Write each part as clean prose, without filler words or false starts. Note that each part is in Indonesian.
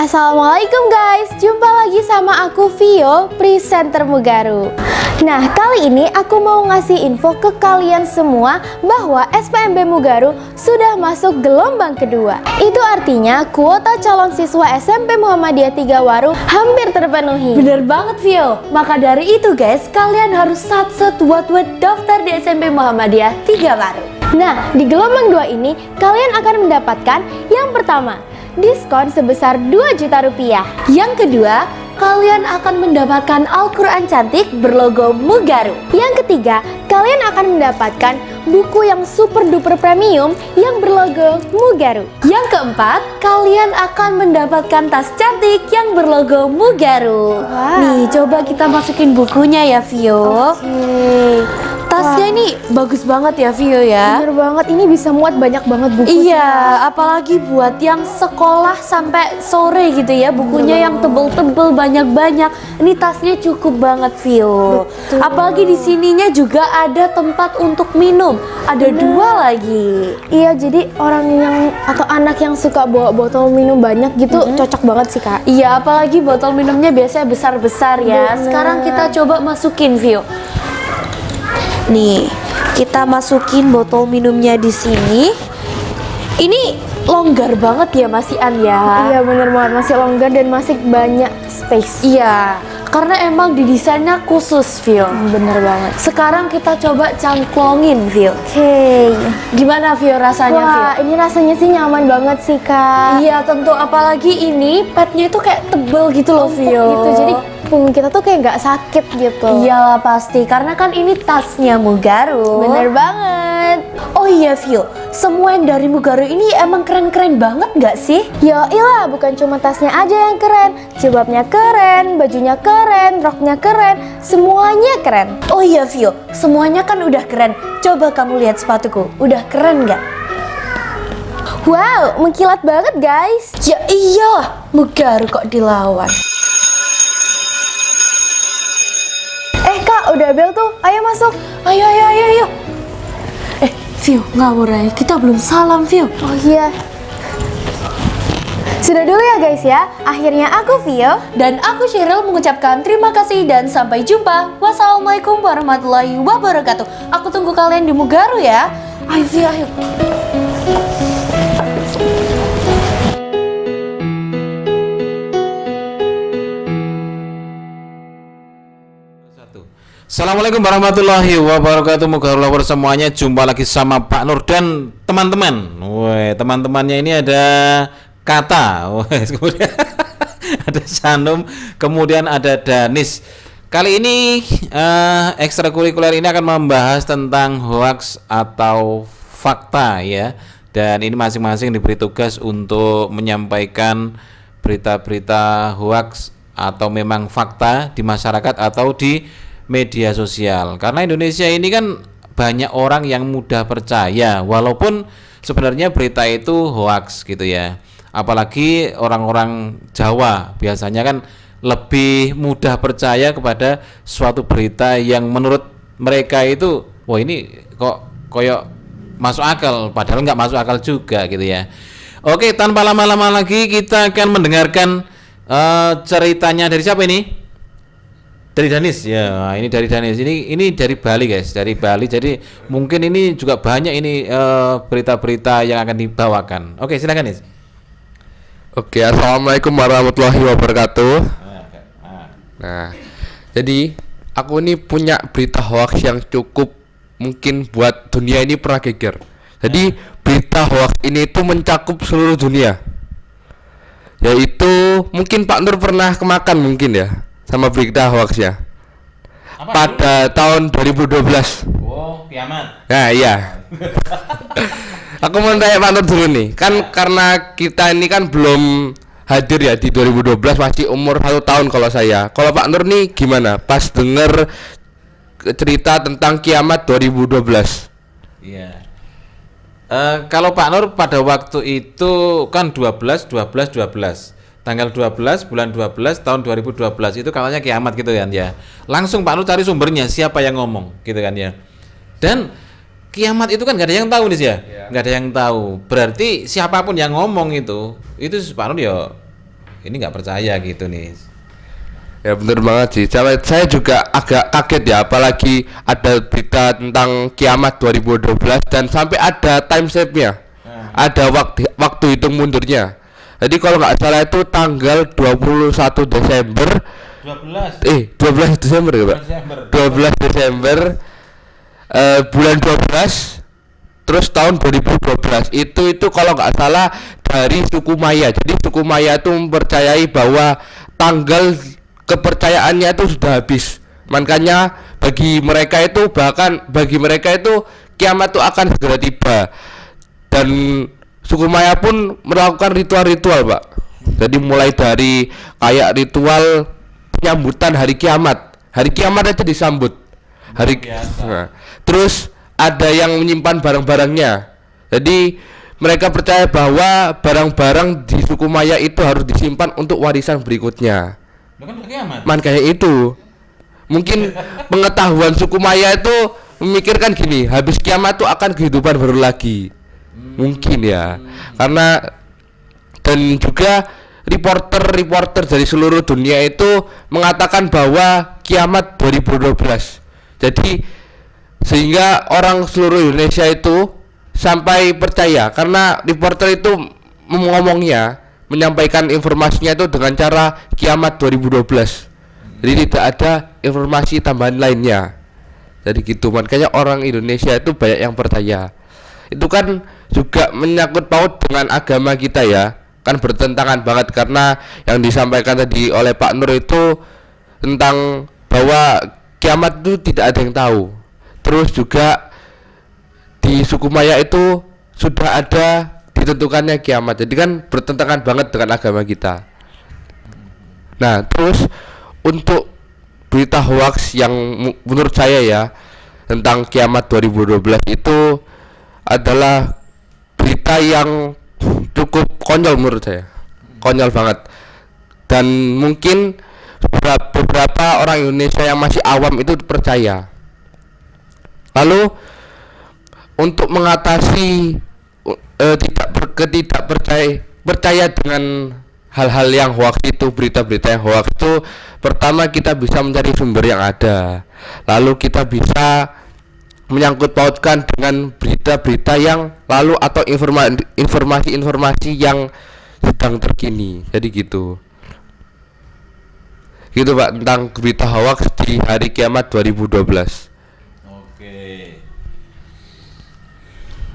Assalamualaikum guys, jumpa lagi sama aku Vio, presenter Mugaru. Nah, kali ini aku mau ngasih info ke kalian semua bahwa SPMB Mugaru sudah masuk gelombang kedua. Itu artinya kuota calon siswa SMP Muhammadiyah 3 Waru hampir terpenuhi. Bener banget Vio, maka dari itu guys, kalian harus sat-set buat daftar di SMP Muhammadiyah 3 Waru. Nah, di gelombang 2 ini kalian akan mendapatkan yang pertama, diskon sebesar 2 juta rupiah. Yang kedua, kalian akan mendapatkan Al-Quran cantik berlogo Mugaru. Yang ketiga, kalian akan mendapatkan buku yang super duper premium yang berlogo Mugaru. Yang keempat, kalian akan mendapatkan tas cantik yang berlogo Mugaru. Wow. Nih, coba kita masukin bukunya ya Vio. Tasnya ini bagus banget ya Vio ya. Bener banget, ini bisa muat banyak banget buku. Iya, apalagi buat yang sekolah sampai sore gitu ya, bukunya yang tebel-tebel banyak-banyak. Ini tasnya cukup banget Vio. Betul. Apalagi di sininya juga ada tempat untuk minum. Ada dua lagi. Iya, jadi orang yang atau anak yang suka bawa botol minum banyak gitu cocok banget sih Kak. Iya, apalagi botol minumnya biasanya besar-besar ya. Bener. Sekarang kita coba masukin Vio. Nih, kita masukin botol minumnya di sini. Ini longgar banget ya Mas Ian ya. Iya bener banget, masih longgar dan masih banyak space. Iya, karena emang didesainnya khusus, Vio. Bener banget. Sekarang kita coba cangklongin, Vio. Oke. Gimana Vio rasanya, Vio? Wah, ini rasanya sih nyaman banget sih Kak. Iya, tentu apalagi ini padnya itu kayak tebel gitu loh, Vio. Gitu, jadi punggung kita tuh kayak nggak sakit gitu. Iyalah pasti, karena kan ini tasnya Mugaru. Bener banget. Oh iya, Vio. Semua yang dari Mugaru ini emang keren-keren banget nggak sih? Yo ilah, bukan cuma tasnya aja yang keren, jilbabnya keren, bajunya keren, roknya keren, semuanya keren. Oh iya, Vio. Semuanya kan udah keren. Coba kamu lihat sepatuku. Udah keren nggak? Wow, mengkilat banget guys. Ya iyalah, Mugaru kok dilawan. Kak, udah bel tuh, ayo masuk. Ayo. Vio, ngawur aja. Kita belum salam, Vio. Oh iya. Sudah dulu ya guys ya. Akhirnya aku Vio Dan aku Cheryl mengucapkan terima kasih dan sampai jumpa. Wassalamualaikum warahmatullahi wabarakatuh. Aku tunggu kalian di Mugaru ya. Ayo, Vio, ayo. Assalamualaikum warahmatullahi wabarakatuh. Mugaru semuanya, jumpa lagi sama Pak Nur dan teman-teman. Woi, teman-temannya ini ada Kata, kemudian ada Sanum, kemudian ada Danis. Kali ini ekstrakurikuler ini akan membahas tentang hoax atau fakta ya. Dan ini masing-masing diberi tugas untuk menyampaikan berita-berita hoax atau memang fakta di masyarakat atau di media sosial. Karena Indonesia ini kan banyak orang yang mudah percaya walaupun sebenarnya berita itu hoax gitu ya. Apalagi orang-orang Jawa biasanya kan lebih mudah percaya kepada suatu berita yang menurut mereka itu wah ini kok koyok masuk akal, padahal nggak masuk akal juga gitu ya. Oke, tanpa lama-lama lagi kita akan mendengarkan ceritanya dari siapa ini? Dari Danis ya, ini dari Danis. Ini dari Bali guys, dari Bali. Jadi mungkin ini juga banyak ini berita-berita yang akan dibawakan. Oke, silakan Nis. Oke, assalamualaikum warahmatullahi wabarakatuh. Nah, jadi aku ini punya berita hoax yang cukup mungkin buat dunia ini pernah geger. Jadi berita hoax ini itu mencakup seluruh dunia. Yaitu mungkin Pak Nur pernah kemakan mungkin ya sama berita hoax ya. Pada tahun 2012. Oh, kiamat. Nah iya. Aku mau tanya Pak Nur dulu nih. Kan karena kita ini kan belum hadir ya di 2012, masih umur 1 tahun kalau saya. Kalau Pak Nur nih gimana? Pas denger cerita tentang kiamat 2012. Iya. Kalau Pak Nur pada waktu itu kan 12 tanggal 12 bulan 12 tahun 2012 itu katanya kiamat gitu kan ya. Langsung Pak Nur cari sumbernya, siapa yang ngomong gitu kan ya. Dan kiamat itu kan nggak ada yang tahu nih ya, nggak ada yang tahu. Berarti siapapun yang ngomong itu Pak Nur ya ini nggak percaya gitu nih. Ya bener banget sih. Saya juga agak kaget ya, apalagi ada berita tentang kiamat 2012 dan sampai ada timestamp-nya. Ada waktu hitung mundurnya. Jadi kalau nggak salah itu tanggal 21 Desember 12 Desember ya, Pak? 12 Desember bulan 12 terus tahun 2012 itu kalau nggak salah dari suku Maya. Jadi suku Maya itu mempercayai bahwa tanggal kepercayaannya itu sudah habis. Makanya bagi mereka itu kiamat itu akan segera tiba. Dan suku Maya pun melakukan ritual-ritual, Pak. Jadi mulai dari kayak ritual penyambutan hari kiamat. Hari kiamat aja disambut. Nah, terus ada yang menyimpan barang-barangnya. Jadi mereka percaya bahwa barang-barang di suku Maya itu harus disimpan untuk warisan berikutnya. Makanya itu mungkin pengetahuan suku Maya itu memikirkan gini, habis kiamat tuh akan kehidupan baru lagi. Mungkin ya. Karena dan juga reporter dari seluruh dunia itu mengatakan bahwa kiamat 2012. Jadi sehingga orang seluruh Indonesia itu sampai percaya karena reporter itu menyampaikan informasinya itu dengan cara kiamat 2012. Jadi tidak ada informasi tambahan lainnya. Jadi gitu, makanya orang Indonesia itu banyak yang percaya. Itu kan juga menyangkut paut dengan agama kita ya. Kan bertentangan banget karena yang disampaikan tadi oleh Pak Nur itu tentang bahwa kiamat itu tidak ada yang tahu. Terus juga di suku Maya itu sudah ada ditentukannya kiamat. Jadi kan bertentangan banget dengan agama kita. Nah, terus untuk berita hoax yang menurut saya ya tentang kiamat 2012 itu adalah berita yang cukup konyol menurut saya. Konyol banget. Dan mungkin beberapa orang Indonesia yang masih awam itu percaya. Lalu untuk mengatasi tidak percaya dengan hal-hal yang hoax itu, berita-berita yang hoax itu, pertama kita bisa mencari sumber yang ada, lalu kita bisa menyangkut pautkan dengan berita-berita yang lalu atau informasi-informasi yang sedang terkini. Jadi gitu Pak tentang berita hoax di hari kiamat 2012.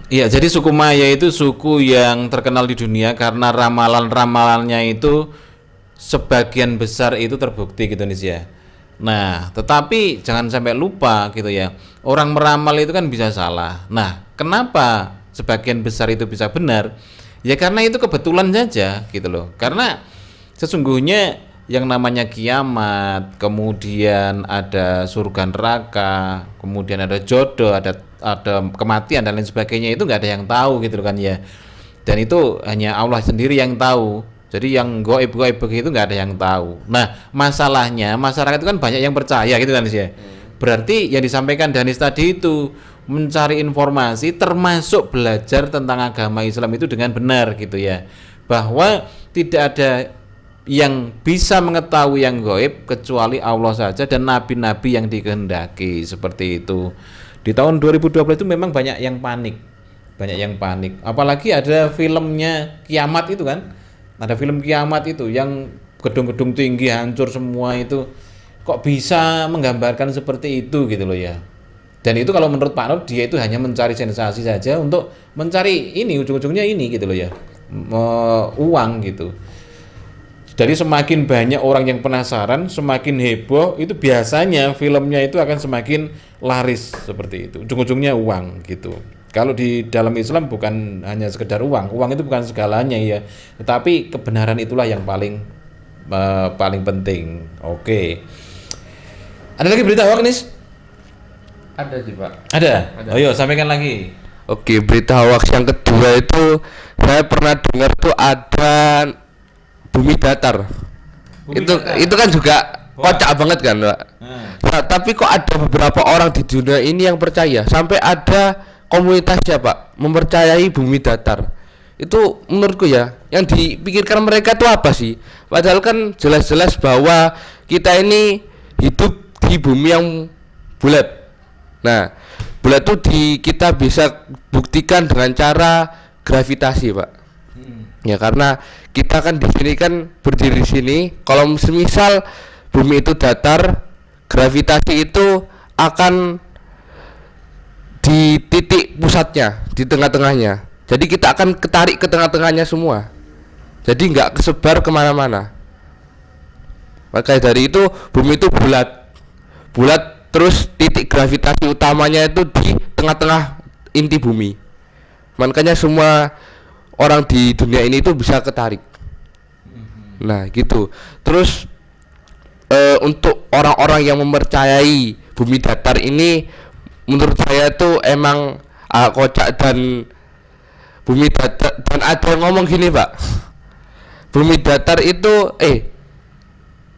Iya, jadi suku Maya itu suku yang terkenal di dunia karena ramalan-ramalannya itu sebagian besar itu terbukti gitu nih ya. Nah, tetapi jangan sampai lupa gitu ya. Orang meramal itu kan bisa salah. Nah, kenapa sebagian besar itu bisa benar? Ya karena itu kebetulan saja gitu loh. Karena sesungguhnya yang namanya kiamat, kemudian ada surga neraka, kemudian ada jodoh, ada kematian dan lain sebagainya, itu nggak ada yang tahu gitu kan ya. Dan itu hanya Allah sendiri yang tahu. Jadi yang goib-goib begitu nggak ada yang tahu. Nah, masalahnya masyarakat itu kan banyak yang percaya gitu kan ya. Berarti yang disampaikan Danis tadi itu mencari informasi termasuk belajar tentang agama Islam itu dengan benar gitu ya. Bahwa tidak ada yang bisa mengetahui yang gaib kecuali Allah saja dan nabi-nabi yang dikehendaki, seperti itu. Di tahun 2012 itu memang banyak yang panik. Apalagi ada filmnya Kiamat itu kan. Ada film Kiamat itu yang gedung-gedung tinggi hancur semua itu. Kok bisa menggambarkan seperti itu gitu loh ya. Dan itu kalau menurut Pak Nur, dia itu hanya mencari sensasi saja untuk mencari ini, ujung-ujungnya ini gitu loh ya. Uang gitu. Jadi semakin banyak orang yang penasaran, semakin heboh, itu biasanya filmnya itu akan semakin laris seperti itu. Ujung-ujungnya uang gitu. Kalau di dalam Islam bukan hanya sekedar uang itu bukan segalanya ya. Tetapi kebenaran itulah yang paling penting. Oke. Ada lagi berita hoax nih? Ada sih Pak. Ada. Oh iya, sampaikan lagi. Oke, berita hoax yang kedua itu saya pernah dengar tuh ada bumi datar. Itu kan juga kocak banget kan, Pak. Nah, tapi kok ada beberapa orang di dunia ini yang percaya, sampai ada komunitasnya, Pak, mempercayai bumi datar. Itu menurutku ya, yang dipikirkan mereka itu apa sih? Padahal kan jelas-jelas bahwa kita ini hidup di bumi yang bulat. Nah, bulat itu kita bisa buktikan dengan cara gravitasi, Pak. Ya karena kita kan di sini kan berdiri di sini. Kalau semisal bumi itu datar, gravitasi itu akan di titik pusatnya, di tengah-tengahnya. Jadi kita akan ketarik ke tengah-tengahnya semua. Jadi nggak kesebar kemana-mana. Maka dari itu bumi itu bulat terus titik gravitasi utamanya itu di tengah-tengah inti bumi. Makanya semua orang di dunia ini itu bisa ketarik. Nah gitu. Terus untuk orang-orang yang mempercayai bumi datar ini, menurut saya tuh emang kocak dan bumi datar. Dan ada yang ngomong gini, Pak, bumi datar itu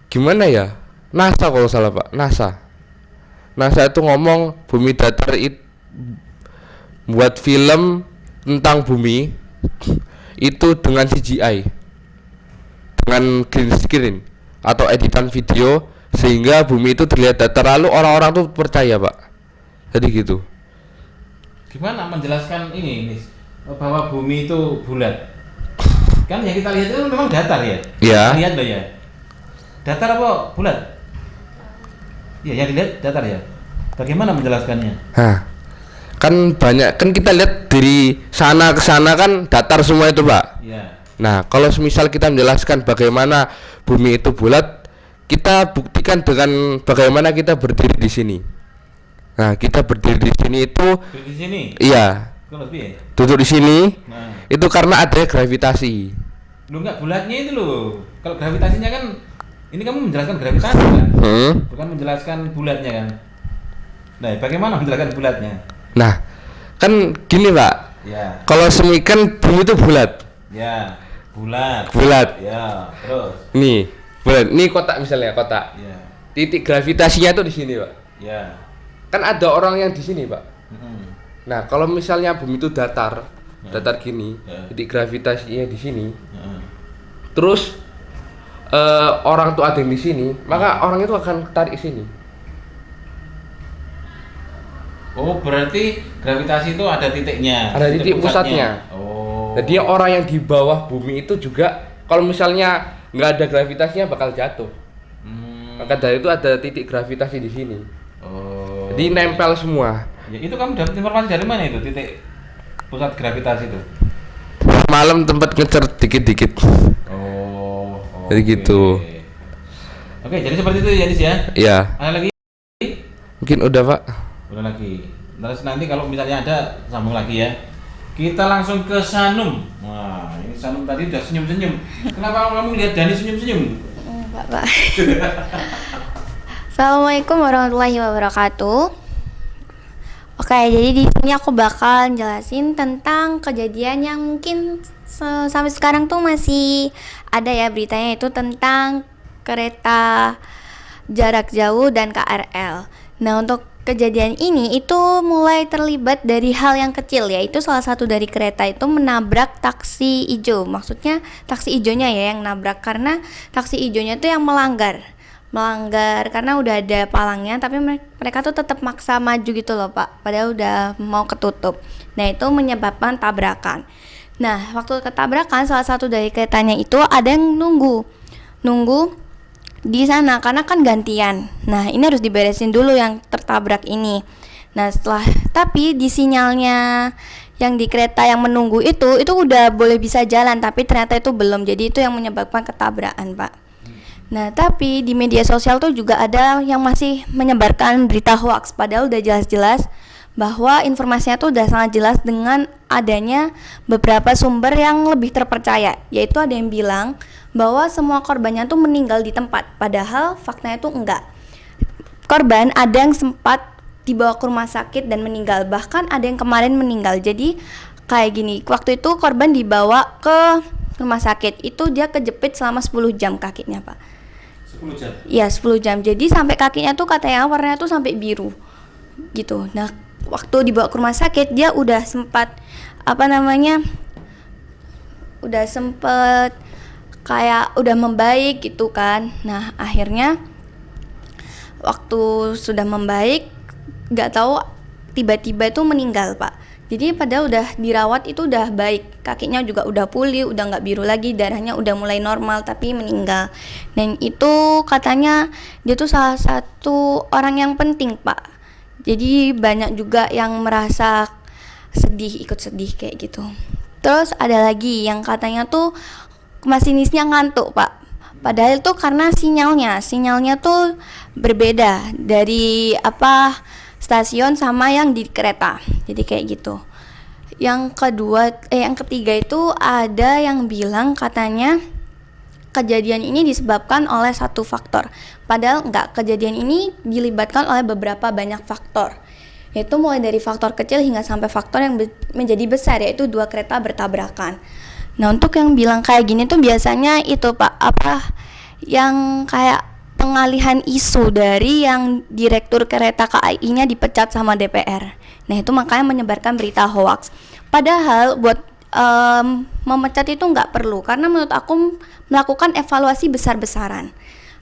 gimana ya, NASA kalau salah, Pak, NASA itu ngomong bumi datar itu buat film tentang bumi itu dengan CGI, dengan green screen atau editan video, sehingga bumi itu terlihat datar, lalu orang-orang tuh percaya, Pak. Jadi gitu. Gimana menjelaskan ini Nis, bahwa bumi itu bulat? Kan yang kita lihat itu memang datar ya? Iya. Lihat loh ya. Datar apa bulat? Iya, yang dilihat datar ya. Bagaimana menjelaskannya? Kan banyak, kan kita lihat dari sana ke sana kan datar semua itu, Pak. Iya. Nah, kalau semisal kita menjelaskan bagaimana bumi itu bulat, kita buktikan dengan bagaimana kita berdiri di sini. Nah, kita berdiri di sini itu, Di sini. iya, Kalau lebih ya? duduk di sini, Nah. itu karena ada gravitasi. Lu enggak bulatnya itu loh. Kalau gravitasinya kan, ini kamu menjelaskan gravitasi kan? Bukan menjelaskan bulatnya kan? Nah, bagaimana menjelaskan bulatnya? Nah, kan gini, Pak. Ya. Kalau semi kan bumi itu bulat. Ya. Bulat. Bulat. Ya. Terus. Nih, bulat. Ini kotak misalnya, kotak. Ya. Titik gravitasinya tuh di sini, Pak. Ya. Kan ada orang yang di sini, Pak. Mm-mm. Nah, kalau misalnya bumi itu datar gini, Ya. titik gravitasinya di sini, Heeh. terus orang tuh ada yang di sini, maka orang itu akan tarik sini. Oh, berarti gravitasi itu ada titiknya. Ada titik pusatnya. Oh. Jadi orang yang di bawah bumi itu juga, kalau misalnya nggak ada gravitasinya bakal jatuh. Maka dari itu ada titik gravitasi di sini. Oh. Jadi nempel semua. Ya, itu kamu dapat informasi dari mana itu titik pusat gravitasi itu? Malam tempat ngecer dikit-dikit. Oh. Jadi gitu. Oke, jadi seperti itu ya, Nis ya. Iya. Ada lagi? Mungkin udah, Pak. Udah lagi. Terus nanti kalau misalnya ada sambung lagi ya. Kita langsung ke Sanum. Wah, ini Sanum tadi udah senyum-senyum. Kenapa kamu lihat Dani senyum-senyum? Pak. Assalamualaikum warahmatullahi wabarakatuh. Oke, jadi di sini aku bakal jelasin tentang kejadian yang mungkin sampai sekarang tuh masih ada ya beritanya, itu tentang kereta jarak jauh dan KRL. Nah, untuk kejadian ini itu mulai terlibat dari hal yang kecil, yaitu salah satu dari kereta itu menabrak taksi ijo. Maksudnya taksi ijonya ya yang nabrak, karena taksi ijonya tuh yang melanggar karena udah ada palangnya, tapi mereka tuh tetap maksa maju gitu loh, Pak, padahal udah mau ketutup. Nah, itu menyebabkan tabrakan. Nah, waktu ketabrakan salah satu dari keretanya itu ada yang nunggu di sana karena kan gantian. Nah, ini harus diberesin dulu yang tertabrak ini. Nah, tapi di sinyalnya yang di kereta yang menunggu itu udah boleh bisa jalan, tapi ternyata itu belum. Jadi itu yang menyebabkan ketabrakan, Pak. Nah, tapi di media sosial tuh juga ada yang masih menyebarkan berita hoax, padahal udah jelas-jelas bahwa informasinya tuh udah sangat jelas dengan adanya beberapa sumber yang lebih terpercaya, yaitu ada yang bilang bahwa semua korbannya tuh meninggal di tempat, padahal faktanya tuh enggak. Korban ada yang sempat dibawa ke rumah sakit dan meninggal, bahkan ada yang kemarin meninggal. Jadi kayak gini, waktu itu korban dibawa ke rumah sakit, itu dia kejepit selama 10 jam kakinya, Pak. 10 jam. Iya, 10 jam. Jadi sampai kakinya tuh katanya warnanya tuh sampai biru gitu. Nah, waktu dibawa ke rumah sakit dia udah sempat kayak udah membaik gitu kan. Nah akhirnya waktu sudah membaik, nggak tahu tiba-tiba itu meninggal Pak. Jadi padahal udah dirawat itu udah baik, kakinya juga udah pulih, udah nggak biru lagi, darahnya udah mulai normal, tapi meninggal. Dan itu katanya dia tuh salah satu orang yang penting Pak. Jadi banyak juga yang merasa sedih, ikut sedih kayak gitu. Terus ada lagi yang katanya tuh masinisnya ngantuk Pak. Padahal itu karena sinyalnya tuh berbeda dari stasiun sama yang di kereta. Jadi kayak gitu. Yang ketiga itu ada yang bilang katanya kejadian ini disebabkan oleh satu faktor. Padahal enggak, kejadian ini dilibatkan oleh beberapa banyak faktor. Yaitu mulai dari faktor kecil hingga sampai faktor yang menjadi besar, yaitu 2 kereta bertabrakan. Nah, untuk yang bilang kayak gini tuh biasanya itu Pak, yang kayak pengalihan isu dari yang direktur kereta KAI-nya dipecat sama DPR. Nah, itu makanya menyebarkan berita hoax. Padahal buat memecat itu nggak perlu, karena menurut aku melakukan evaluasi besar-besaran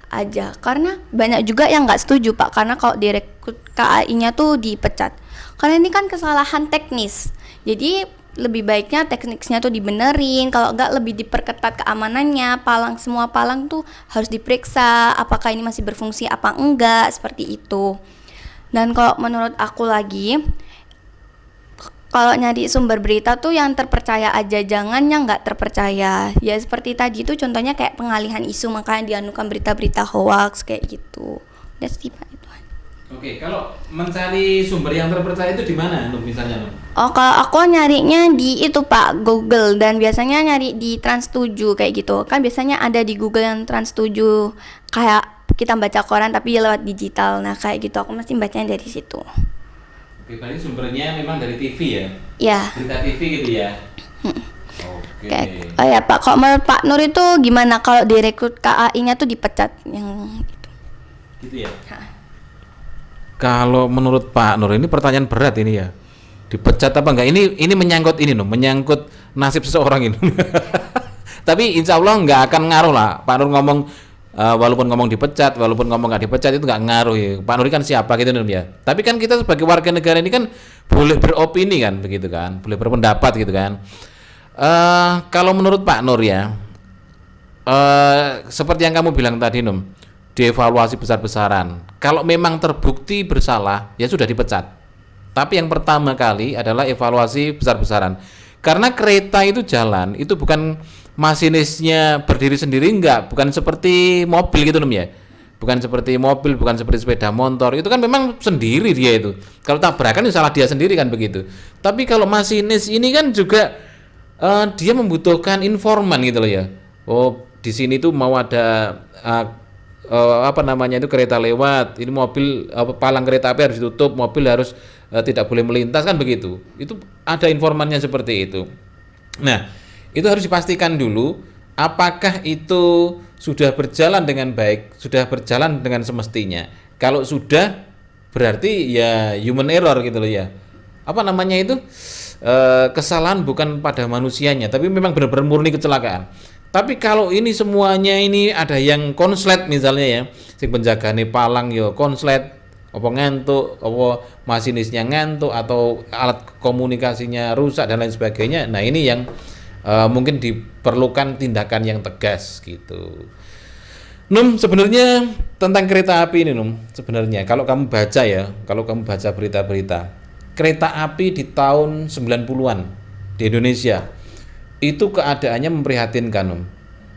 aja. Karena banyak juga yang nggak setuju Pak, karena kalau direktur KAI-nya tuh dipecat. Karena ini kan kesalahan teknis. Jadi lebih baiknya tekniknya tuh dibenerin, kalau enggak lebih diperketat keamanannya, semua palang tuh harus diperiksa apakah ini masih berfungsi apa enggak, seperti itu. Dan kalau menurut aku lagi, kalau nyari sumber berita tuh yang terpercaya aja, jangan yang nggak terpercaya. Ya seperti tadi tuh contohnya kayak pengalihan isu, makanya dianukan berita-berita hoax kayak gitu. That's it Pak, itu. Oke, kalau mencari sumber yang terpercaya itu di mana, misalnya? Oh, kalau aku nyarinya di itu Pak, Google, dan biasanya nyari di Trans7 kayak gitu. Kan biasanya ada di Google yang Trans7 kayak kita baca koran tapi lewat digital. Nah, kayak gitu aku mesti bacanya dari situ. Oke, berarti sumbernya memang dari TV ya? Ya. Berita TV gitu ya? Oke. Oh ya Pak, kalau menurut Pak Nur itu gimana kalau direkrut KAI-nya tuh dipecat yang itu? Gitu ya? Kalau menurut Pak Nur, ini pertanyaan berat ini ya. Dipecat apa enggak? Ini menyangkut menyangkut nasib seseorang ini. Tapi insya Allah nggak akan ngaruh lah. Pak Nur ngomong walaupun ngomong dipecat, walaupun ngomong nggak dipecat itu nggak ngaruh ya. Pak Nur kan siapa gitu ya. Tapi kan kita sebagai warga negara ini kan boleh beropini kan, begitu kan, boleh berpendapat gitu kan. Kalau menurut Pak Nur ya, seperti yang kamu bilang tadi dievaluasi besar-besaran. Kalau memang terbukti bersalah, ya sudah dipecat. Tapi yang pertama kali adalah evaluasi besar-besaran. Karena kereta itu jalan, itu bukan masinisnya berdiri sendiri, enggak, bukan seperti mobil gitu ya. Bukan seperti mobil, bukan seperti sepeda motor. Itu kan memang sendiri dia itu. Kalau tabrakan ya salah dia sendiri kan begitu. Tapi kalau masinis ini kan juga dia membutuhkan informan gitu loh ya. Oh, di sini tuh mau ada itu kereta lewat, ini mobil palang kereta api harus ditutup, mobil harus tidak boleh melintas kan begitu. Itu ada informannya seperti itu. Nah, itu harus dipastikan dulu apakah itu sudah berjalan dengan baik, sudah berjalan dengan semestinya. Kalau sudah, berarti ya human error gitu loh ya. Kesalahan bukan pada manusianya, tapi memang benar-benar murni kecelakaan. Tapi kalau ini semuanya ini ada yang konslet misalnya ya, si penjagane palang yo konslet, apa ngantuk, apa masinisnya ngantuk, atau alat komunikasinya rusak dan lain sebagainya. Nah ini yang mungkin diperlukan tindakan yang tegas gitu. Sebenarnya tentang kereta api ini sebenarnya kalau kamu baca berita-berita, kereta api di tahun 90-an di Indonesia itu keadaannya memprihatinkan.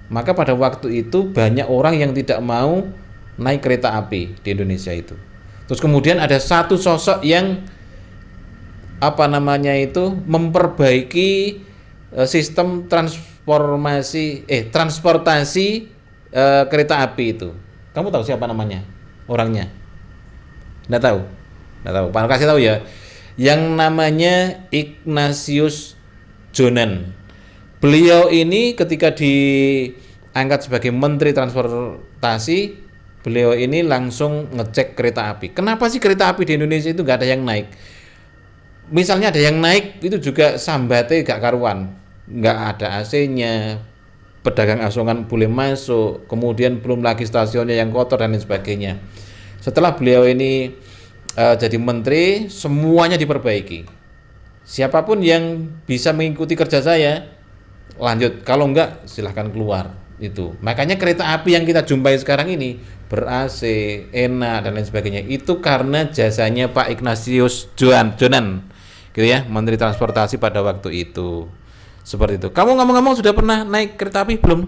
Maka pada waktu itu banyak orang yang tidak mau naik kereta api di Indonesia itu. Terus kemudian ada satu sosok yang memperbaiki sistem transportasi kereta api itu. Kamu tahu siapa namanya? Orangnya? Nggak tahu. Pak kasih tahu ya. Yang namanya Ignatius Jonan. Beliau ini ketika diangkat sebagai Menteri Transportasi, beliau ini langsung ngecek kereta api. Kenapa sih kereta api di Indonesia itu nggak ada yang naik? Misalnya ada yang naik, itu juga sambatnya nggak karuan, nggak ada AC-nya, pedagang asongan boleh masuk, kemudian belum lagi stasiunnya yang kotor dan lain sebagainya. Setelah beliau ini jadi menteri, semuanya diperbaiki. Siapapun yang bisa mengikuti kerja saya, lanjut. Kalau enggak, silahkan keluar. Itu. Makanya kereta api yang kita jumpai sekarang ini ber-AC, enak dan lain sebagainya. Itu karena jasanya Pak Ignatius Jonan, gitu ya, Menteri Transportasi pada waktu itu. Seperti itu. Kamu ngomong-ngomong sudah pernah naik kereta api belum?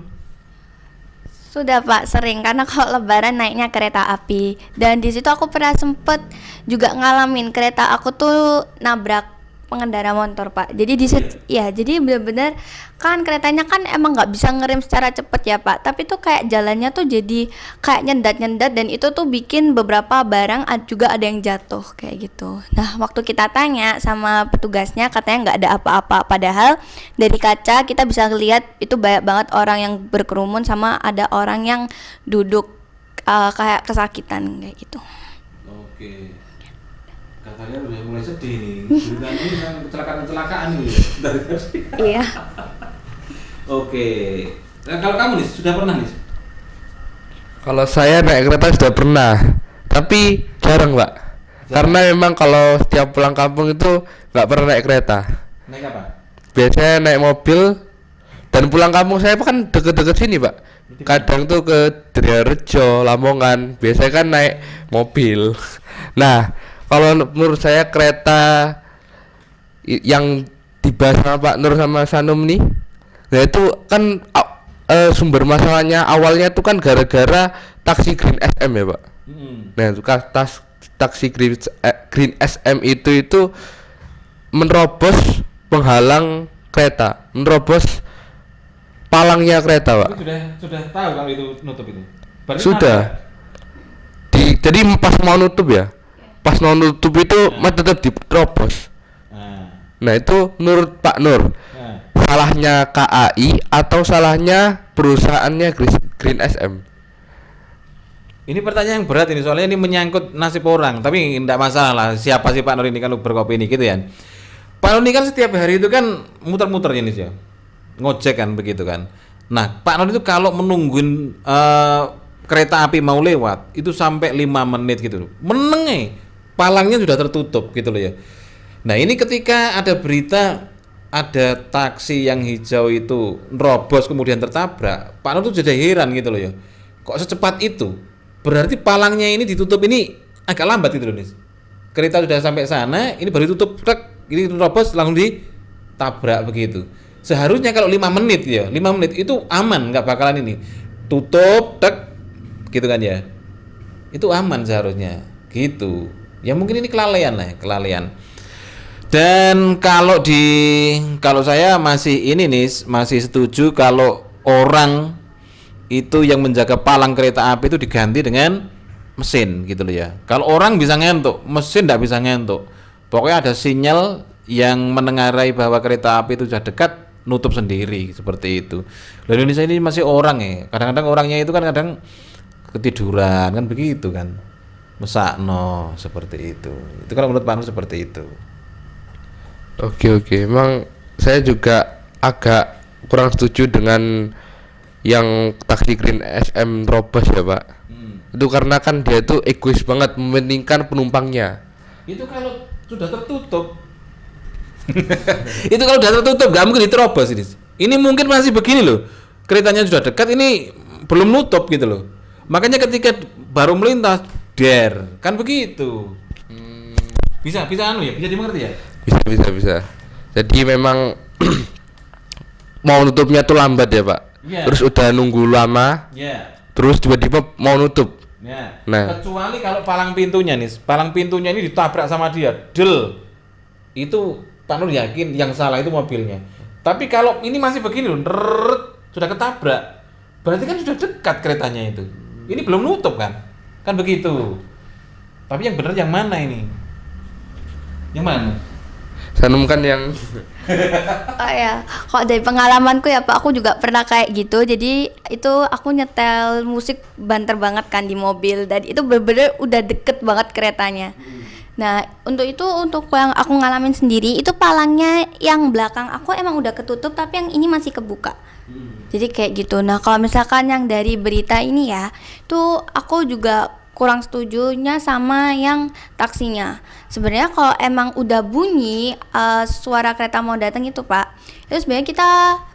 Sudah Pak, sering karena kalau lebaran naiknya kereta api. Dan di situ aku pernah sempet juga ngalamin kereta aku tuh nabrak pengendara motor Pak. Jadi jadi benar-benar kan keretanya kan emang nggak bisa ngerem secara cepet ya Pak. Tapi tuh kayak jalannya tuh jadi kayak nyendat-nyendat dan itu tuh bikin beberapa barang juga ada yang jatuh kayak gitu. Nah waktu kita tanya sama petugasnya katanya nggak ada apa-apa. Padahal dari kaca kita bisa lihat itu banyak banget orang yang berkerumun sama ada orang yang duduk kayak kesakitan kayak gitu. Oke. Katanya udah mulai sedih nih. Beritanya ini kan kecelakaan nih. Iya. Oke. Nah, kalau kamu nih sudah pernah nih? Kalau saya naik kereta sudah pernah, tapi jarang Pak. Karena memang kalau setiap pulang kampung itu nggak pernah naik kereta. Naik apa? Biasanya naik mobil. Dan pulang kampung saya kan deket-deket sini Pak. Kadang tuh ke Triarejo, Lamongan. Biasanya kan naik mobil. Nah, kalau menurut saya kereta yang dibahas sama Pak Nur sama Sanum nih, nah itu kan sumber masalahnya awalnya tuh kan gara-gara taksi Green SM ya Pak. Nah itu taksi Green SM itu menerobos penghalang kereta, menerobos palangnya kereta Pak. Itu sudah tahu kalau itu nutup itu. Berarti Sudah. Jadi pas mau nutup ya. Pas mau nutup itu tetap diterobos. Nah itu menurut Pak Nur, salahnya KAI atau salahnya perusahaannya Green SM? Ini pertanyaan yang berat ini soalnya ini menyangkut nasib orang, tapi tidak masalah lah. Siapa sih Pak Nur ini kan berkopi ini gitu ya. Pak Nur ini kan setiap hari itu kan muter-muter ini ya, ngojek kan begitu kan. Nah Pak Nur itu kalau menungguin kereta api mau lewat itu sampai 5 menit gitu, meneng palangnya sudah tertutup gitu loh ya. Nah ini ketika ada berita ada taksi yang hijau itu nerobos kemudian tertabrak, Pak Nur tuh jadi heran gitu loh ya. Kok secepat itu? Berarti palangnya ini ditutup ini agak lambat gitu loh nih. Kereta sudah sampai sana, ini baru tutup, ini nerobos langsung ditabrak begitu. Seharusnya kalau 5 menit ya, 5 menit itu aman, nggak bakalan ini tutup, gitu kan ya. Itu aman seharusnya, gitu. Ya mungkin ini kelalaian lah, kelalaian. Dan kalau saya masih ini nih, masih setuju kalau orang itu yang menjaga palang kereta api itu diganti dengan mesin gitu loh ya. Kalau orang bisa ngantuk, mesin tidak bisa ngantuk. Pokoknya ada sinyal yang menengarai bahwa kereta api itu sudah dekat, nutup sendiri seperti itu. Lalu Indonesia ini masih orang ya. Kadang-kadang orangnya itu kan kadang ketiduran kan begitu kan. Mesakno seperti itu. Itu kalau menurut Pak Nur seperti itu. Oke, emang saya juga agak kurang setuju dengan yang taksi Green SM robos ya Pak. Itu karena kan dia itu egois banget mementingkan penumpangnya. Itu kalau sudah tertutup. Itu kalau sudah tertutup gak mungkin diterobos ini. Ini mungkin masih begini loh. Keretanya sudah dekat ini belum nutup gitu loh. Makanya ketika baru melintas kan begitu. Bisa anu ya, bisa dimengerti ya? Bisa. Jadi memang mau nutupnya tuh lambat ya Pak. Yeah. Terus udah nunggu lama. Yeah. Terus tiba-tiba mau nutup. Yeah. Nah, kecuali kalau palang pintunya ini ditabrak sama dia, itu Pak Nur yakin yang salah itu mobilnya. Tapi kalau ini masih begini loh, sudah ketabrak, berarti kan sudah dekat keretanya itu. Ini belum nutup kan begitu. Tapi yang benar yang mana ini? Yang mana? Sanum kan yang Oh ya, kalau dari pengalamanku ya Pak, aku juga pernah kayak gitu. Jadi itu aku nyetel musik banter banget kan di mobil dan itu bener-bener udah deket banget keretanya. Nah untuk yang aku ngalamin sendiri itu palangnya yang belakang aku emang udah ketutup tapi yang ini masih kebuka. Jadi kayak gitu. Nah, kalau misalkan yang dari berita ini ya, tuh aku juga kurang setujunya sama yang taksinya. Sebenarnya kalau emang udah bunyi suara kereta mau datang itu Pak, itu sebenarnya kita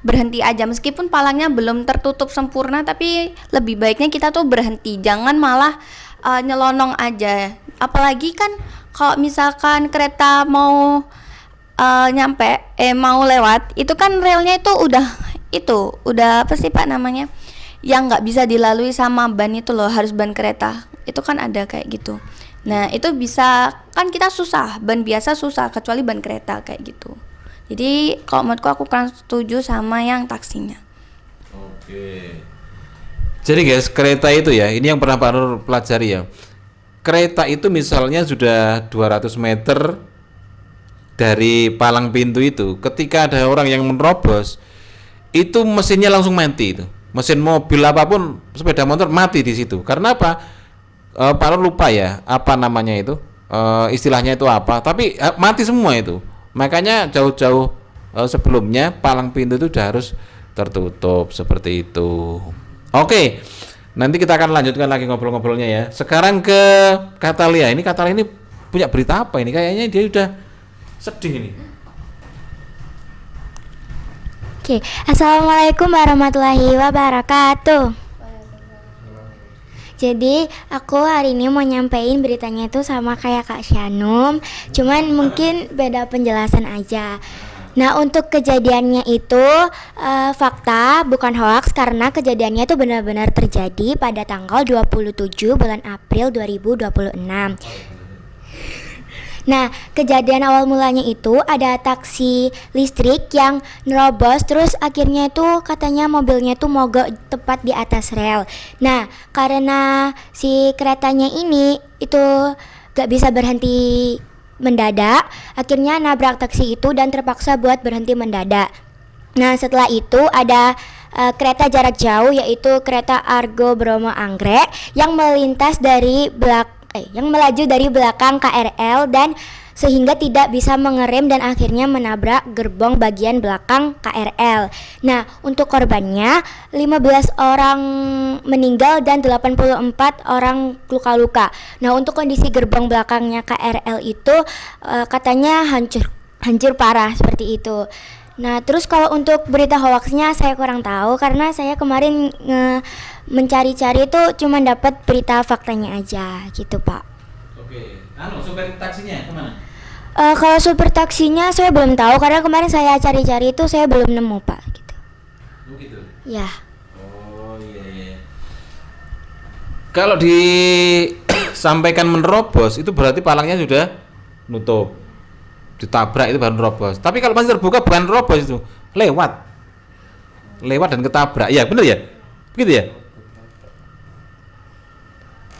berhenti aja meskipun palangnya belum tertutup sempurna, tapi lebih baiknya kita tuh berhenti, jangan malah nyelonong aja. Apalagi kan kalau misalkan kereta mau mau lewat, itu kan relnya itu udah apa sih Pak namanya, yang nggak bisa dilalui sama ban itu loh, harus ban kereta itu kan ada kayak gitu. Nah itu bisa kan kita susah, ban biasa susah kecuali ban kereta kayak gitu. Jadi kalau menurutku aku kurang setuju sama yang taksinya. Oke. Jadi guys, kereta itu ya, ini yang pernah Pak Nur pelajari ya. Kereta itu misalnya sudah 200 meter dari palang pintu itu, ketika ada orang yang menerobos, itu mesinnya langsung mati itu. Mesin mobil apapun, sepeda motor mati di situ. Karena apa? Pak Nur lupa ya, apa namanya itu? Istilahnya itu apa? Tapi mati semua itu. Makanya jauh-jauh sebelumnya palang pintu itu udah harus tertutup seperti itu. Oke. Nanti kita akan lanjutkan lagi ngobrol-ngobrolnya ya. Sekarang ke Katalia. Ini Katalia ini punya berita apa ini? Kayaknya dia udah sedih ini. Oke, Assalamualaikum warahmatullahi wabarakatuh. Jadi aku hari ini mau nyampein beritanya itu sama kayak Kak Syanum, cuman mungkin beda penjelasan aja. Nah untuk kejadiannya itu fakta bukan hoax karena kejadiannya itu benar-benar terjadi pada tanggal 27 bulan April 2026. Nah, kejadian awal mulanya itu ada taksi listrik yang nerobos, terus akhirnya itu katanya mobilnya itu mogok tepat di atas rel. Nah, karena si keretanya ini itu gak bisa berhenti mendadak, akhirnya nabrak taksi itu dan terpaksa buat berhenti mendadak. Nah, setelah itu ada kereta jarak jauh yaitu kereta Argo Bromo Anggrek yang melintas dari yang melaju dari belakang KRL dan sehingga tidak bisa mengerem dan akhirnya menabrak gerbong bagian belakang KRL. Nah, untuk korbannya 15 orang meninggal dan 84 orang luka-luka. Nah, untuk kondisi gerbong belakangnya KRL itu katanya hancur parah seperti itu. Nah, terus kalau untuk berita hoaxnya saya kurang tahu karena saya kemarin mencari-cari itu cuma dapat berita faktanya aja gitu, Pak. Oke. Supir taksinya kemana? Kalau supir taksinya saya belum tahu karena kemarin saya cari-cari itu saya belum nemu, Pak, gitu. Begitu. Ya. Oh iya. Kalau disampaikan menerobos itu berarti palangnya sudah nutup. Ditabrak itu baru nerobos. Tapi kalau masih terbuka bukan nerobos itu, lewat dan ketabrak. Ya benar ya, begitu ya.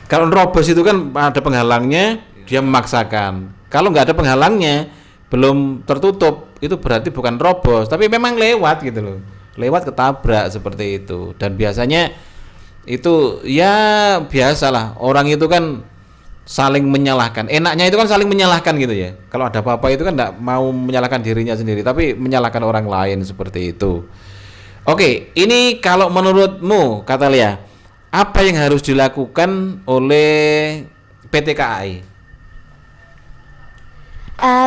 Kalau nerobos itu kan ada penghalangnya, dia memaksakan. Kalau nggak ada penghalangnya, belum tertutup, itu berarti bukan nerobos, tapi memang lewat gitu loh, lewat ketabrak seperti itu. Dan biasanya itu ya biasalah, orang itu kan saling menyalahkan. Enaknya itu kan saling menyalahkan gitu ya. Kalau ada apa-apa itu kan enggak mau menyalahkan dirinya sendiri, tapi menyalahkan orang lain seperti itu. Oke, ini kalau menurutmu Katalia, apa yang harus dilakukan oleh PT KAI?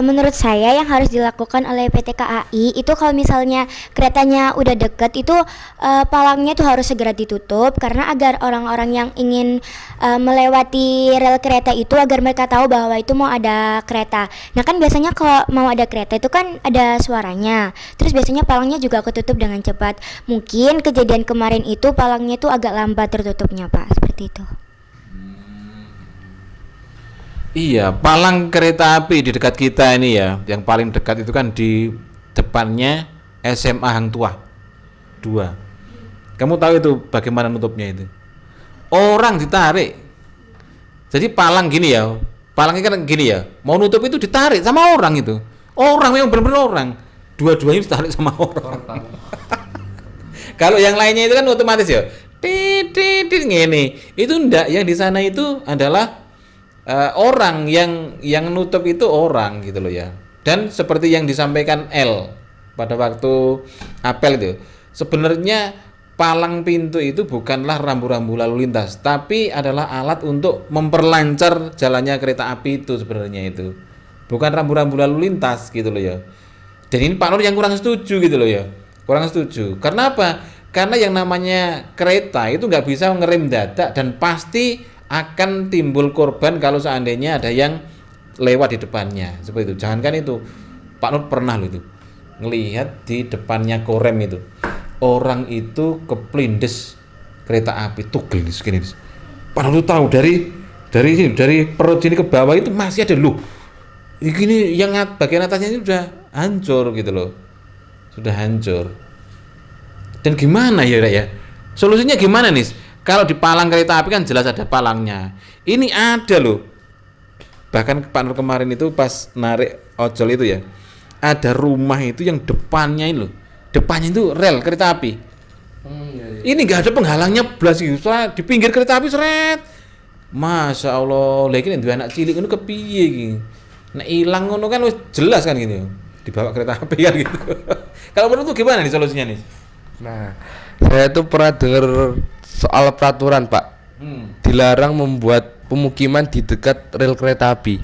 Menurut saya yang harus dilakukan oleh PT KAI itu kalau misalnya keretanya udah deket itu palangnya tuh harus segera ditutup karena agar orang-orang yang ingin melewati rel kereta itu agar mereka tahu bahwa itu mau ada kereta. Nah kan biasanya kalau mau ada kereta itu kan ada suaranya, terus biasanya palangnya juga ketutup dengan cepat. Mungkin kejadian kemarin itu palangnya tuh agak lambat tertutupnya, Pak, seperti itu. Iya, palang kereta api di dekat kita ini ya, yang paling dekat itu kan di depannya SMA Hang Tuah 2. Kamu tahu itu bagaimana nutupnya itu? Orang ditarik. Jadi palang gini ya, palangnya kan gini ya, mau nutup itu ditarik sama orang itu. Orang yang benar-benar orang. Dua-duanya ditarik sama orang. Kalau yang lainnya itu kan otomatis ya. Gini. Itu enggak, yang di sana itu adalah orang yang nutup itu orang gitu loh ya. Dan seperti yang disampaikan L pada waktu apel itu, sebenarnya palang pintu itu bukanlah rambu-rambu lalu lintas, tapi adalah alat untuk memperlancar jalannya kereta api itu sebenarnya itu. Bukan rambu-rambu lalu lintas gitu loh ya. Dan ini Pak Nur yang kurang setuju gitu loh ya. Kurang setuju. Karena apa? Karena yang namanya kereta itu nggak bisa ngerem dadak dan pasti akan timbul korban kalau seandainya ada yang lewat di depannya. Seperti itu. Jangankan itu. Pak Nur pernah loh itu ngelihat di depannya korem itu. Orang itu keplindes kereta api tugel segini. Padahal lu tahu dari perut sini ke bawah itu masih ada loh. Ini yang bagian atasnya ini sudah hancur gitu loh. Sudah hancur. Dan gimana ya, Rek ya? Solusinya gimana nih? Kalau di palang kereta api kan jelas ada palangnya. Ini ada loh. Bahkan Pak Nur kemarin itu pas narik ojol itu ya. Ada rumah itu yang depannya ini loh. Depannya itu rel kereta api. Ini nggak ada penghalangnya belas gitu. Soalnya di pinggir kereta api seret. Masya Allah, lagi nih dua anak cilik itu kepiye gitu. Nah hilang ngono kan jelas kan gitu. Dibawa kereta api kan gitu. Kalau menurut tuh gimana nih solusinya nih? Nah, saya tuh pernah dengar soal peraturan Pak. Dilarang membuat pemukiman di dekat rel kereta api.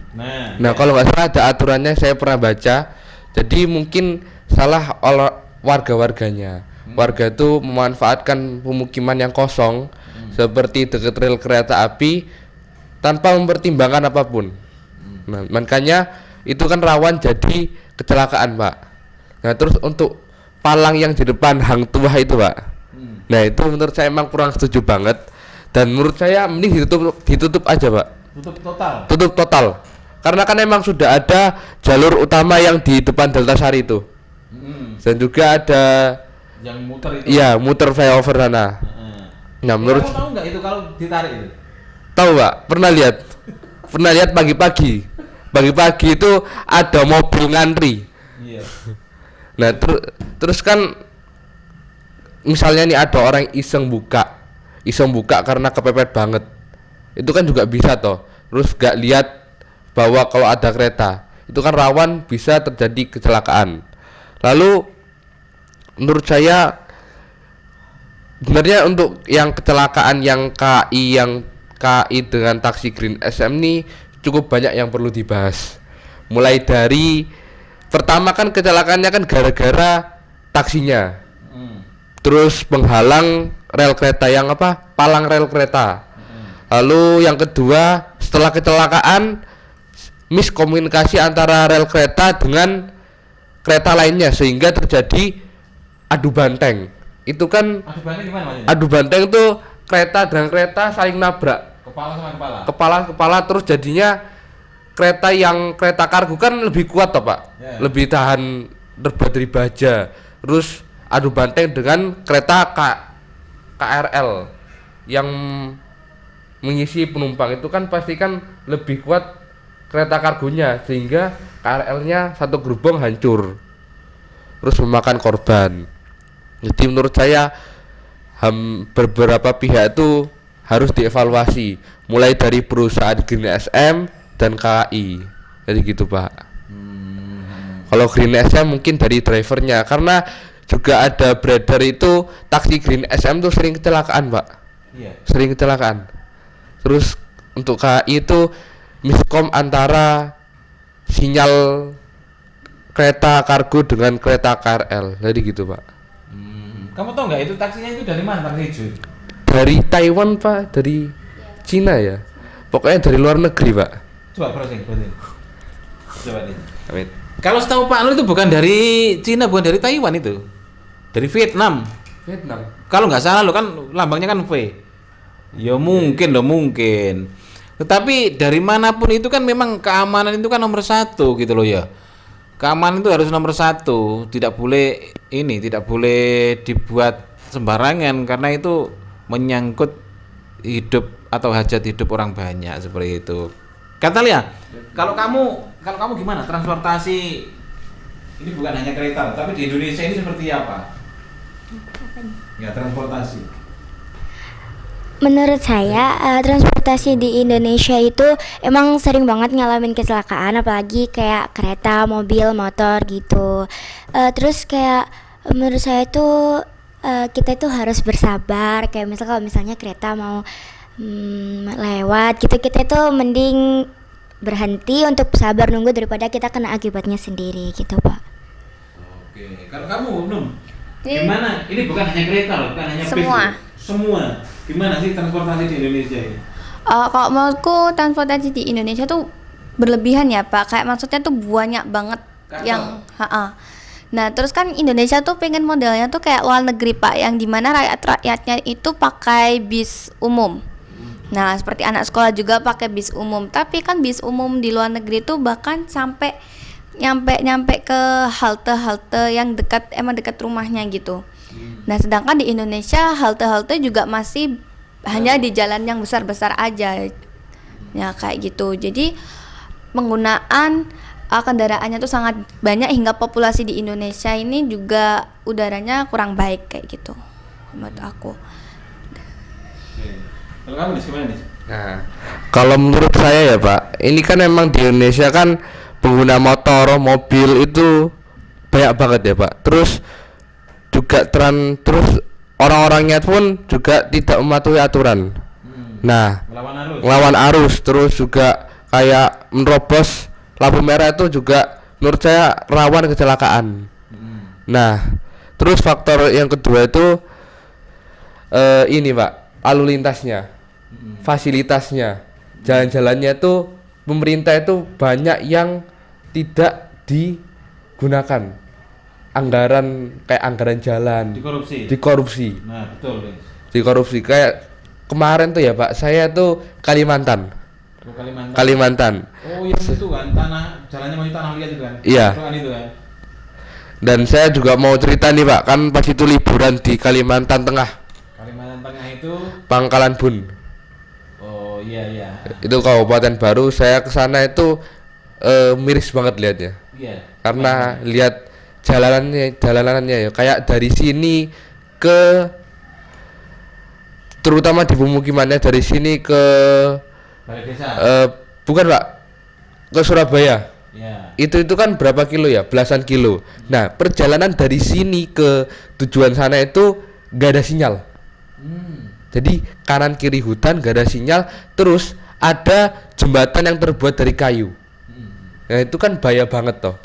Nah, kalau nggak salah ada aturannya, saya pernah baca. Jadi mungkin salah oleh warga-warganya. Warga itu memanfaatkan pemukiman yang kosong seperti dekat rel kereta api tanpa mempertimbangkan apapun. Nah, makanya itu kan rawan jadi kecelakaan, Pak. Nah, terus untuk palang yang di depan hang tua itu, Pak. Nah, itu menurut saya emang kurang setuju banget. Dan menurut saya mending ditutup aja, Pak. Tutup total. Karena kan emang sudah ada jalur utama yang di depan Delta Sari itu. Dan juga ada yang muter itu. Iya, muter flyover sana. Nah, menurut kamu tahu nggak itu kalau ditarik itu? Tahu, Pak. Pernah lihat. Pernah lihat pagi-pagi. Pagi-pagi itu ada mobil ngantri. Iya. Nah, terus kan misalnya nih ada orang iseng buka karena kepepet banget. Itu kan juga bisa toh. Terus gak lihat bahwa kalau ada kereta, itu kan rawan bisa terjadi kecelakaan. Lalu menurut saya sebenarnya untuk yang kecelakaan yang KI dengan taksi Green SM ini cukup banyak yang perlu dibahas. Mulai dari pertama kan kecelakaannya kan gara-gara taksinya. Terus penghalang rel kereta yang palang rel kereta. Lalu yang kedua, setelah kecelakaan miskomunikasi antara rel kereta dengan kereta lainnya sehingga terjadi adu banteng. Itu kan Adu banteng gimana maksudnya? adu banteng tuh kereta dengan kereta saling nabrak. Kepala sama kepala. Kepala terus jadinya kereta kargo kan lebih kuat toh, Pak. Yeah. Lebih tahan terbuat dari baja. Terus adu banteng dengan kereta KRL yang mengisi penumpang itu kan pasti kan lebih kuat kereta kargonya sehingga KRL-nya satu gerbong hancur. Terus memakan korban. Jadi menurut saya beberapa pihak itu harus dievaluasi mulai dari perusahaan Green SM dan KAI. Jadi gitu, Pak. Kalau Green SM mungkin dari drivernya karena juga ada beredar itu taksi Green SM tuh sering kecelakaan, Pak. Iya. Sering kecelakaan. Terus untuk KAI itu miskom antara sinyal kereta kargo dengan kereta KRL. Jadi gitu, Pak. Kamu tahu nggak itu taksinya itu dari mana taksi hijau? Dari Taiwan, Pak, dari Cina ya. Pokoknya dari luar negeri, Pak. Coba browsing. Coba nih. Amin. Kalau setahu Pak Nur itu bukan dari Cina, bukan dari Taiwan itu. Dari Vietnam. Kalau nggak salah lo kan lambangnya kan V. Ya mungkin loh, mungkin. Tetapi dari manapun itu kan memang keamanan itu kan nomor satu gitu loh ya. Keamanan itu harus nomor satu. Tidak boleh dibuat sembarangan karena itu menyangkut hidup atau hajat hidup orang banyak seperti itu. Katalia, kalau kamu gimana transportasi ini bukan hanya kereta, tapi di Indonesia ini seperti apa? Ya transportasi. Menurut saya transportasi di Indonesia itu emang sering banget ngalamin kecelakaan, apalagi kayak kereta, mobil, motor gitu. Terus kayak menurut saya itu kita itu harus bersabar. Kayak misal kalau misalnya kereta mau lewat gitu, kita itu mending berhenti untuk sabar nunggu daripada kita kena akibatnya sendiri gitu Pak. Oke, kalau kamu Num, Ini- gimana? Ini bukan hanya kereta loh, bukan hanya bis Semua. loh. Semua. Gimana sih transportasi di Indonesia ini? Kalau menurutku transportasi di Indonesia tuh berlebihan ya Pak. Kayak maksudnya tuh banyak banget Kacau. yang Nah, terus kan Indonesia tuh pengen modelnya tuh kayak luar negeri Pak, yang dimana rakyatnya itu pakai bis umum. Nah, seperti anak sekolah juga pakai bis umum. Tapi kan bis umum di luar negeri tuh bahkan sampai nyampe ke halte-halte yang dekat rumahnya gitu. Nah, sedangkan di Indonesia halte-halte juga masih hanya di jalan yang besar-besar aja. Ya kayak gitu. Jadi penggunaan kendaraannya tuh sangat banyak hingga populasi di Indonesia ini juga udaranya kurang baik kayak gitu menurut aku. Oke. Kalau kamu nih gimana nih? Nah, kalau menurut saya ya Pak, ini kan emang di Indonesia kan pengguna motor, mobil itu banyak banget ya Pak. Terus juga terus orang-orangnya pun juga tidak mematuhi aturan. Nah, Melawan arus. ngelawan arus, terus juga kayak menerobos lampu merah itu juga menurut saya rawan kecelakaan. Nah, terus faktor yang kedua itu ini Pak, lalu lintasnya, fasilitasnya, jalan-jalannya itu pemerintah itu banyak yang tidak digunakan. Anggaran kayak anggaran jalan Dikorupsi. dikorupsi. Nah, betul nih. Dikorupsi kayak kemarin tuh ya Pak, saya tuh Kalimantan. Oh, Kalimantan. Kalimantan. Oh, yang itu kan jalannya masih tanah liat itu kan? Iya. Kan itu kan. Dan saya juga mau cerita nih Pak, kan pas itu liburan di Kalimantan Tengah, Kalimantan Tengah itu Pangkalan Bun. oh iya. Itu kabupaten baru, saya ke sana itu miris banget lihatnya. Iya. Karena lihat jalanannya ya kayak dari sini ke, terutama di pemukimannya dari sini ke Balai desa. bukan Pak, ke Surabaya. Iya. Itu kan berapa kilo ya? Belasan kilo. Nah, perjalanan dari sini ke tujuan sana itu gak ada sinyal. Jadi kanan kiri hutan gak ada sinyal, terus ada jembatan yang terbuat dari kayu. Nah, itu kan bahaya banget toh.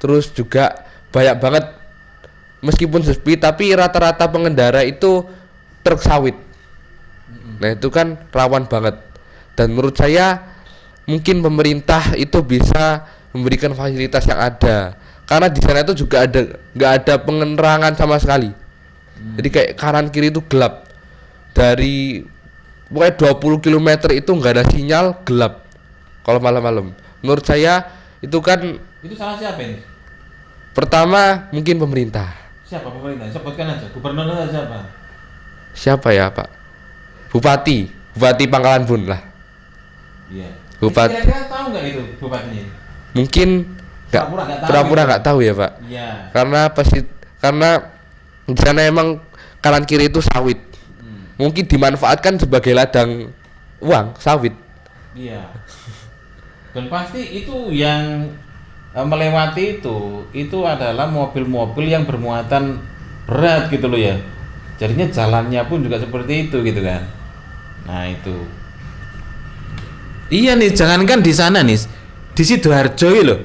Terus juga banyak banget, meskipun sepi tapi rata-rata pengendara itu truk sawit. Nah, itu kan rawan banget. Dan menurut saya mungkin pemerintah itu bisa memberikan fasilitas yang ada, karena di sana itu juga nggak ada penerangan sama sekali. Jadi kayak kanan kiri itu gelap, dari pokoknya 20 km itu nggak ada sinyal, gelap kalau malam-malam. Menurut saya itu kan Itu salah siapa ini? pertama mungkin pemerintah. Siapa pemerintah? Sebutkan aja. Gubernur atau siapa? Siapa ya Pak? Bupati Pangkalan Bun lah. Iya. Bupati. Kira-kira tahu nggak itu bupatinya? Mungkin nggak, Pura-pura nggak tahu pura-pura gitu. nggak tahu ya Pak. Iya. Karena di sana emang kanan kiri itu sawit. Mungkin dimanfaatkan sebagai ladang uang sawit. Iya. Dan pasti itu yang melewati itu adalah mobil-mobil yang bermuatan berat gitu loh ya. Jadinya jalannya pun juga seperti itu gitu kan. Nah itu. Iya nih, jangankan di sana nih, di Sidoarjo ini loh.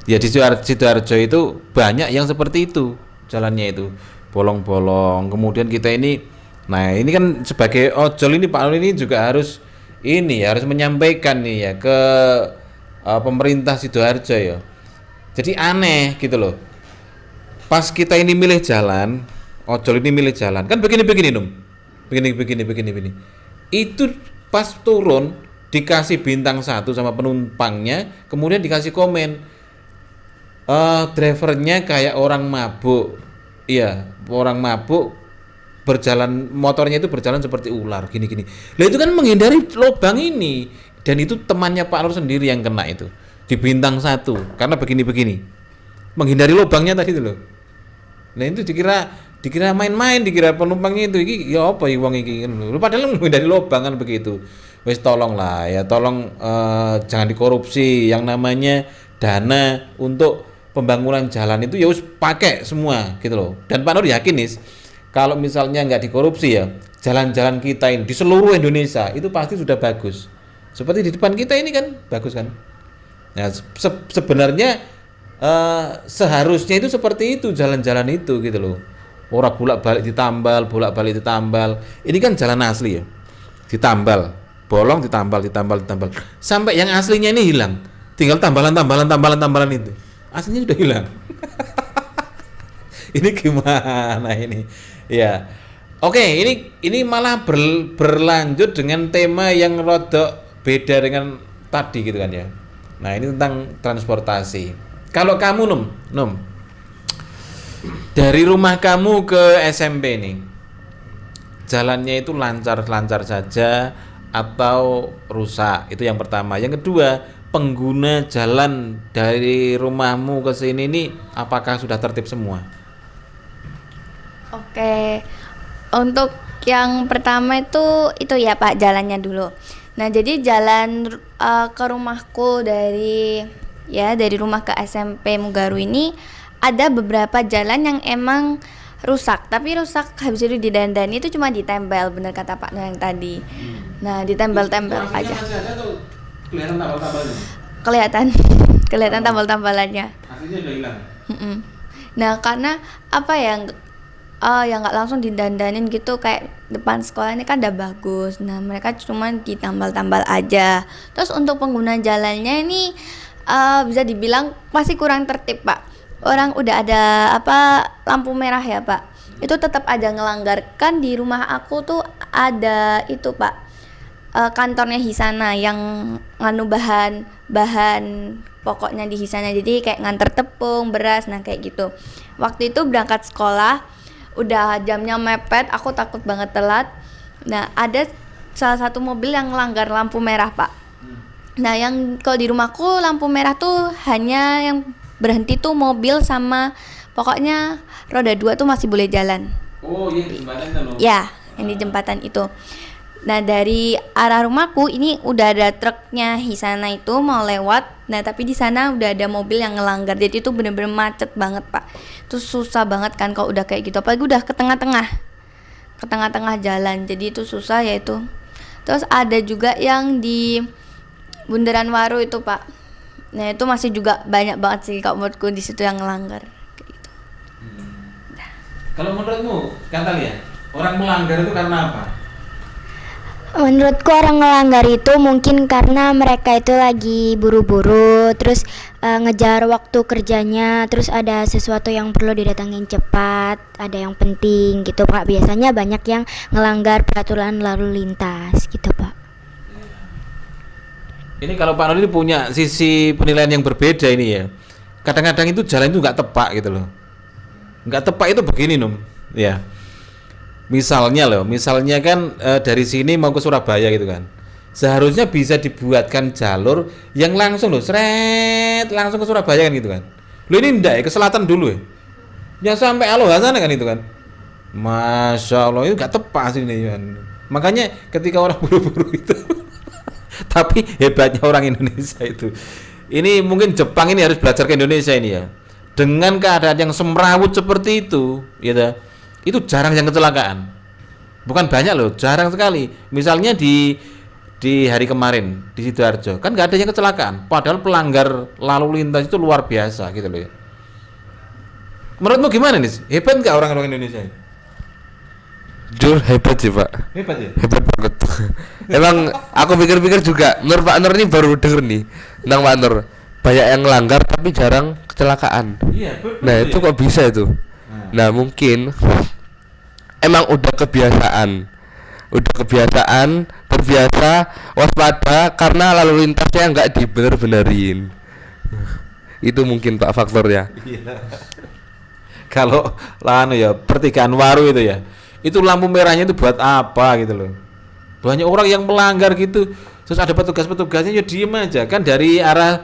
Ya di Sidoarjo itu banyak yang seperti itu jalannya itu bolong-bolong. Kemudian kita ini, nah ini kan sebagai ojol ini Pak Nur ini juga harus menyampaikan nih ya ke pemerintah Sidoarjo ya. Jadi aneh gitu loh. Pas kita ini milih jalan, ojol ini milih jalan, kan begini Num. Begini. Itu pas turun dikasih bintang 1 sama penumpangnya, kemudian dikasih komen. Drivernya kayak orang mabuk. Iya, orang mabuk berjalan, motornya itu berjalan seperti ular gini. Lah itu kan menghindari lubang ini, dan itu temannya Pak Nur sendiri yang kena itu di bintang 1 karena begini menghindari lubangnya tadi itu loh. Nah itu dikira main-main, dikira penumpangnya itu iki ya apa ya wong iki kan lho, padahal menghindari lubang kan begitu. Wis tolong jangan dikorupsi yang namanya dana untuk pembangunan jalan itu ya wis pakai semua gitu loh. Dan Pak Nur yakin nih kalau misalnya nggak dikorupsi ya, jalan-jalan kita ini di seluruh Indonesia itu pasti sudah bagus. Seperti di depan kita ini kan bagus kan. Nah, sebenarnya seharusnya itu seperti itu jalan-jalan itu gitu loh. Orang bolak-balik ditambal, bolak-balik ditambal. Ini kan jalan asli ya. Ditambal, bolong ditambal, sampai yang aslinya ini hilang. Tinggal tambalan itu. Aslinya sudah hilang. Ini gimana ini? Ya. Oke, ini malah berlanjut dengan tema yang rodok beda dengan tadi gitu kan ya. Nah, ini tentang transportasi. Kalau kamu Num, dari rumah kamu ke SMP nih, jalannya itu lancar-lancar saja atau rusak? Itu yang pertama. Yang kedua, pengguna jalan dari rumahmu ke sini nih apakah sudah tertib semua? Oke, untuk yang pertama itu ya Pak, jalannya dulu. Nah, jadi jalan ke rumahku dari rumah ke SMP Mugaru ini ada beberapa jalan yang emang rusak, tapi rusak habis itu didandani, itu cuma ditempel, bener kata Pak Nur yang tadi. Nah, ditempel-tempel aja. Masih ada tuh kelihatan tambal-tambalnya. Kelihatan tambal-tambalannya. Aslinya udah hilang. Nah, karena apa ya, yang nggak langsung didandanin gitu, kayak depan sekolah ini kan udah bagus. Nah, mereka cuma ditambal-tambal aja. Terus untuk pengguna jalannya ini bisa dibilang masih kurang tertib Pak. Orang udah ada lampu merah ya Pak, itu tetap aja ngelanggar. Kan di rumah aku tuh ada itu Pak, kantornya Hisana yang nganu bahan pokoknya di Hisana, jadi kayak nganter tepung, beras, nah kayak gitu. Waktu itu berangkat sekolah udah jamnya mepet, aku takut banget telat. Nah, ada salah satu mobil yang ngelanggar lampu merah Pak. Nah, yang kalau di rumahku lampu merah tuh hanya yang berhenti tuh mobil sama pokoknya roda 2 tuh masih boleh jalan. Oh iya, di jembatan itu loh. Ya, yang di jembatan itu. Nah, dari arah rumahku ini udah ada truknya Hisana itu mau lewat. Nah, tapi di sana udah ada mobil yang ngelanggar. Jadi itu bener-bener macet banget Pak. Itu susah banget kan kalau udah kayak gitu. Apalagi udah ke tengah-tengah jalan. Jadi itu susah ya itu. Terus ada juga yang di Bundaran Waru itu Pak. Nah, itu masih juga banyak banget sih kalau menurutku di situ yang ngelanggar kayak gitu. Kalau menurutmu, Katalia, orang melanggar itu karena apa? Menurutku orang ngelanggar itu mungkin karena mereka itu lagi buru-buru, terus ngejar waktu kerjanya, terus ada sesuatu yang perlu didatangin cepat, ada yang penting gitu Pak. Biasanya banyak yang ngelanggar peraturan lalu lintas gitu Pak. Ini kalau Pak Nur ini punya sisi penilaian yang berbeda ini ya. Kadang-kadang itu jalan itu nggak tepat gitu loh. Nggak tepat itu begini Num, ya. Misalnya kan dari sini mau ke Surabaya gitu kan. Seharusnya bisa dibuatkan jalur yang langsung loh, langsung ke Surabaya kan gitu kan. Loh ini enggak ya, ke selatan dulu ya. Ya sampai Aloha sana kan itu kan. Masya Allah, itu nggak tepat sih ini kan. Makanya ketika orang buru-buru itu tapi hebatnya orang Indonesia itu. Ini mungkin Jepang ini harus belajar ke Indonesia ini ya. Dengan keadaan yang semrawut seperti itu, gitu. Itu jarang yang kecelakaan. Bukan banyak loh, jarang sekali. Misalnya di hari kemarin di Sidoarjo, kan nggak ada yang kecelakaan. Padahal pelanggar lalu lintas itu luar biasa gitu loh ya. Menurutmu gimana nih? Hebat nggak orang-orang Indonesia ini? Jujur hebat sih Pak. Hebat ya? Hebat banget. Emang aku pikir-pikir juga, Nur Pak Nur ini baru denger nih tentang Pak Nur. Banyak yang ngelanggar tapi jarang kecelakaan. Iya, betul. Nah, itu kok bisa itu? Nah, mungkin emang udah kebiasaan. Terbiasa waspada karena lalu lintasnya nggak dibener-benerin. Itu mungkin Pak faktornya. Iya. Kalau ya pertigaan Waru itu ya. Itu lampu merahnya itu buat apa gitu loh. Banyak orang yang melanggar gitu. Terus ada petugas-petugasnya ya diem aja. Kan dari arah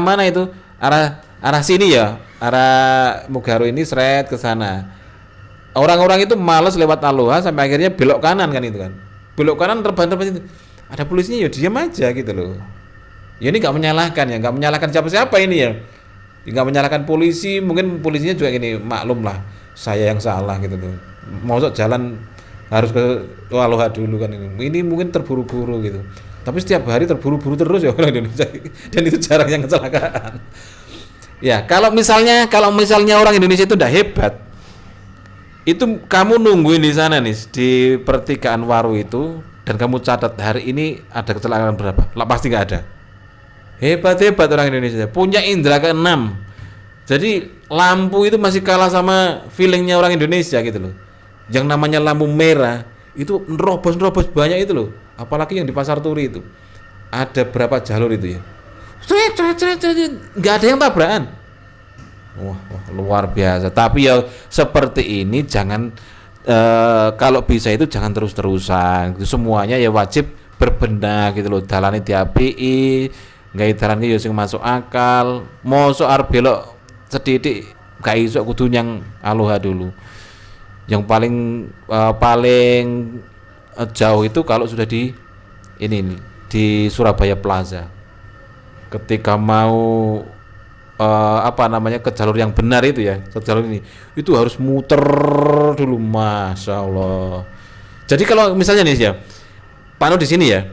mana itu? Arah sini ya. Arah Mugaru ini seret ke sana. Orang-orang itu malas lewat Aloha sampai akhirnya belok kanan kan itu kan. Belok kanan terban itu. Ada polisinya ya diem aja gitu loh. Ya ini nggak menyalahkan siapa-siapa ini ya. Nggak menyalahkan polisi, mungkin polisinya juga gini, maklum lah, saya yang salah gitu loh. Mosok jalan harus ke Aloha dulu kan ini mungkin terburu-buru gitu. Tapi setiap hari terburu-buru terus ya orang Indonesia dan itu jarang yang kecelakaan. Ya, kalau misalnya orang Indonesia itu udah hebat, itu kamu nungguin di sana nih di pertigaan Waru itu dan kamu catat hari ini ada kecelakaan berapa? Lah pasti nggak ada. Hebat orang Indonesia, punya indera keenam. Jadi lampu itu masih kalah sama feelingnya orang Indonesia gitu loh. Yang namanya lampu merah itu nerobos banyak itu loh. Apalagi yang di Pasar Turi itu. Ada berapa jalur itu ya? Nggak ada yang tabrakan. Wah, luar biasa. Tapi ya seperti ini jangan kalau bisa itu jangan terus-terusan. Semuanya ya wajib berbenah gitu loh. Dalane diapii, nggak dalan ki ya sing masuk akal. Mosok arep belok sedidik gak iso kudu nyang Aloha dulu. Yang paling jauh itu kalau sudah di Surabaya Plaza. Ketika mau ke jalur yang benar itu ya, ke jalur ini itu harus muter dulu, masya Allah. Jadi kalau misalnya nih ya, Pano di sini ya,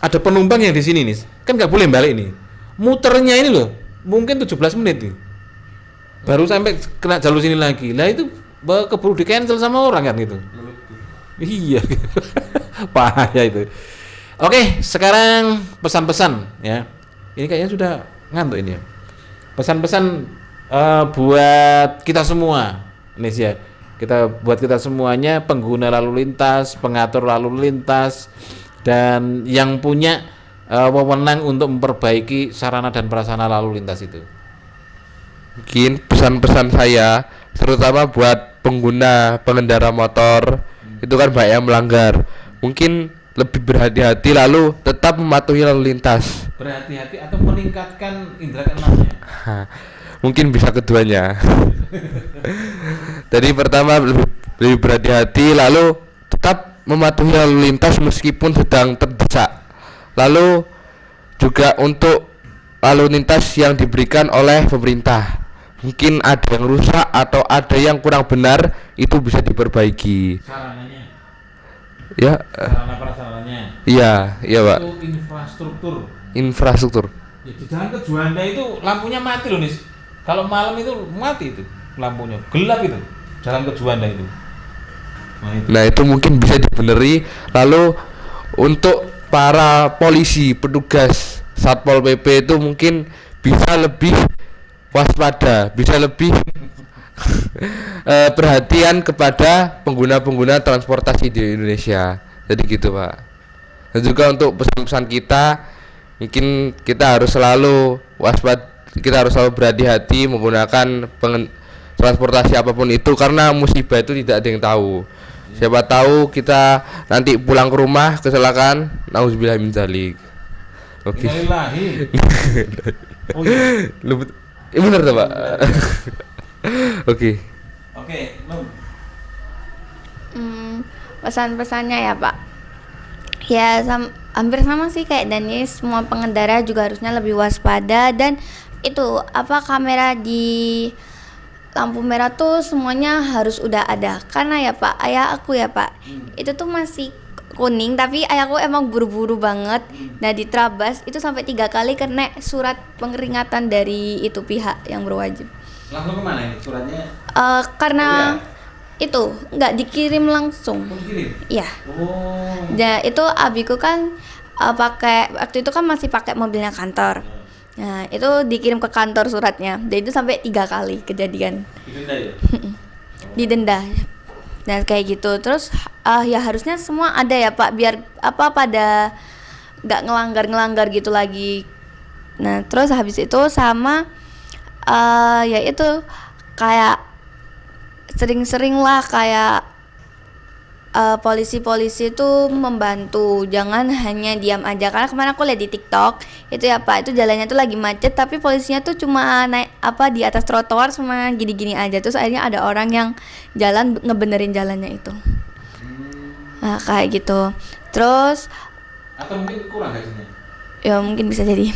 ada penumpang yang di sini nih, kan nggak boleh balik nih, muternya ini loh, mungkin 17 menit nih, baru sampai kena jalur sini lagi. Lah itu keburu di cancel sama orang kan gitu. Iya, bahaya itu. Oke, sekarang pesan-pesan ya. Ini kayaknya sudah ngantuk ini ya. Pesan-pesan buat kita semua, ini sih ya. Buat kita semuanya, pengguna lalu lintas, pengatur lalu lintas, dan yang punya wewenang untuk memperbaiki sarana dan prasarana lalu lintas itu. Mungkin pesan-pesan saya terutama buat pengendara motor itu kan banyak yang melanggar. Mungkin lebih berhati-hati lalu tetap mematuhi lalu lintas. Berhati-hati atau meningkatkan indera keenamnya. Mungkin bisa keduanya. Jadi pertama lebih berhati-hati lalu tetap mematuhi lalu lintas meskipun sedang terdesak. Lalu juga untuk lalu lintas yang diberikan oleh pemerintah. Mungkin ada yang rusak atau ada yang kurang benar, itu bisa diperbaiki. Sarananya. Ya. Sarana prasarananya. Iya, Pak. Itu Infrastruktur. Ya, di jalan ke Juanda itu lampunya mati loh, Nis. Kalau malam itu mati itu lampunya, gelap itu. Jalan ke Juanda itu. Nah, itu mungkin bisa dibeneri. Lalu untuk para polisi, petugas Satpol PP itu mungkin bisa lebih waspada, bisa lebih perhatian kepada pengguna-pengguna transportasi di Indonesia. Jadi gitu, Pak. Dan juga untuk pesan-pesan kita, mungkin kita harus selalu waspada, kita harus selalu berhati-hati menggunakan transportasi apapun itu, karena musibah itu tidak ada yang tahu. Siapa tahu kita nanti pulang ke rumah kecelakaan, nauzubillah min dzalik. Oke. Oh iya. Benar tuh, Pak. Oke. Pesan-pesannya ya Pak, ya hampir sama sih kayak Danis. Semua pengendara juga harusnya lebih waspada, dan itu kamera di lampu merah tuh semuanya harus udah ada. Karena ya Pak, ayah aku ya Pak, itu tuh masih kuning tapi ayahku emang buru-buru banget. Nah di Trabas itu sampai 3 kali kena surat peringatan dari itu pihak yang berwajib. Langsung kemana ini suratnya? Karena itu nggak dikirim langsung. Dikirim? Iya. Oh. Nah itu abiku kan waktu itu kan masih pakai mobilnya kantor. Nah itu dikirim ke kantor suratnya. Dan itu sampai 3 kali kejadian. Didenda ya? Didenda. Nah kayak gitu. Terus ya harusnya semua ada ya Pak, biar pada nggak ngelanggar gitu lagi. Nah terus habis itu sama ya itu kayak sering-sering lah kayak polisi-polisi itu membantu, jangan hanya diam aja. Karena kemarin aku lihat di TikTok itu ya Pak, itu jalannya tuh lagi macet tapi polisinya tuh cuma naik di atas trotoar sama gini-gini aja. Terus akhirnya ada orang yang jalan ngebenerin jalannya itu. Nah kayak gitu. Terus atau mungkin kurang gajinya? Ya mungkin bisa jadi.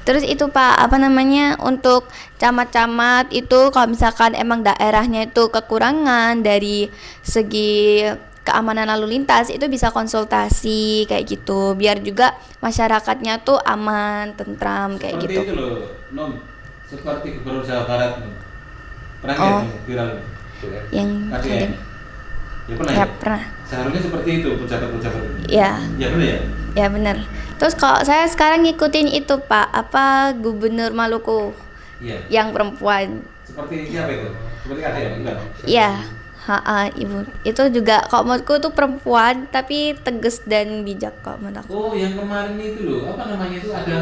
Terus itu Pak, apa namanya, untuk camat-camat itu kalau misalkan emang daerahnya itu kekurangan dari segi keamanan lalu lintas, itu bisa konsultasi kayak gitu, biar juga masyarakatnya tuh aman, tentram kayak Seperti gitu. itu loh, Non. Seperti Gubernur Jawa Barat. Pernah Oh. nggak viral? Yang KDM. Ya pernah ya ya? pernah. Seharusnya seperti itu pejabat-pejabat itu. Ya, Ya benar ya? ya benar. Terus kalau saya sekarang ngikutin itu Pak, apa Gubernur Maluku Iya. yang perempuan. Seperti siapa itu? Seperti KDM bukan? Iya, Ibu. Itu juga kok menurutku tuh perempuan tapi tegas dan bijak kok menurut aku. Oh, yang kemarin itu loh, apa namanya itu ada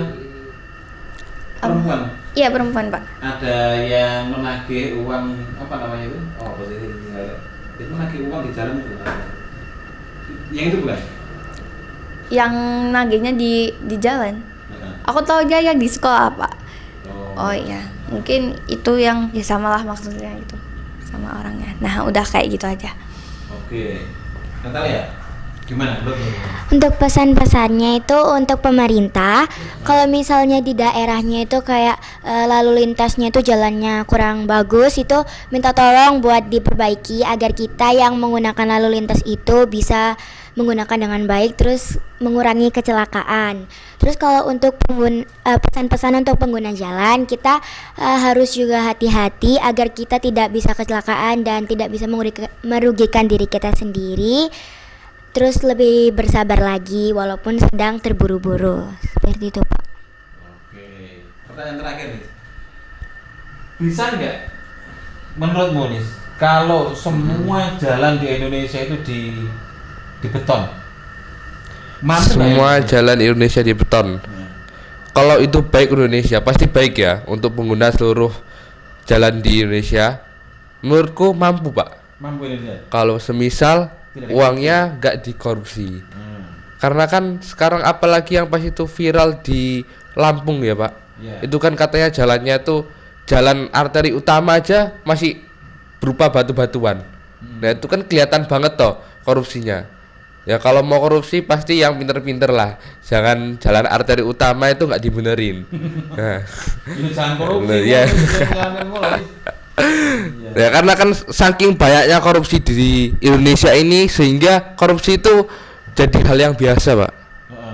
perempuan. Iya, perempuan, Pak. Ada yang menagih uang apa namanya itu? Oh, posisi tinggal. Dia menagih uang di jalan itu. Yang itu bukan? Yang nagihnya di jalan. Heeh. Aku tahu aja yang di sekolah, Pak. Oh. Oh iya, mungkin itu yang ya samalah maksudnya itu sama orangnya. Nah, udah kayak gitu aja. Oke. Natalia, gimana menurutmu? Untuk pesan-pesannya itu untuk pemerintah, kalau misalnya di daerahnya itu kayak lalu lintasnya itu jalannya kurang bagus, itu minta tolong buat diperbaiki agar kita yang menggunakan lalu lintas itu bisa menggunakan dengan baik, terus mengurangi kecelakaan. Terus kalau untuk pesan-pesan untuk pengguna jalan, kita harus juga hati-hati agar kita tidak bisa kecelakaan dan tidak bisa merugikan diri kita sendiri. Terus lebih bersabar lagi walaupun sedang terburu-buru. Seperti itu, Pak. Oke. Pertanyaan terakhir nih. Bisa nggak menurutmu nih, kalau semua jalan di Indonesia itu di beton? Mampu nggak Semua ya? jalan Indonesia di beton. Kalau itu baik Indonesia, pasti baik ya untuk pengguna seluruh jalan di Indonesia. Menurutku mampu, Pak. Mampu Indonesia. Kalau semisal Tidak uangnya nggak dikorupsi. Karena kan sekarang apalagi yang pas itu viral di Lampung ya, Pak. Iya. Itu kan katanya jalannya tuh jalan arteri utama aja masih berupa batu-batuan. Nah, itu kan kelihatan banget toh korupsinya. Ya kalau mau korupsi pasti yang pinter-pinter lah. Jangan jalan arteri utama itu nggak dibenerin. Nah. Ya, jangan korupsi. Nah, iya. Jangan korupsi. Ya karena kan saking banyaknya korupsi di Indonesia ini sehingga korupsi itu jadi hal yang biasa, Pak.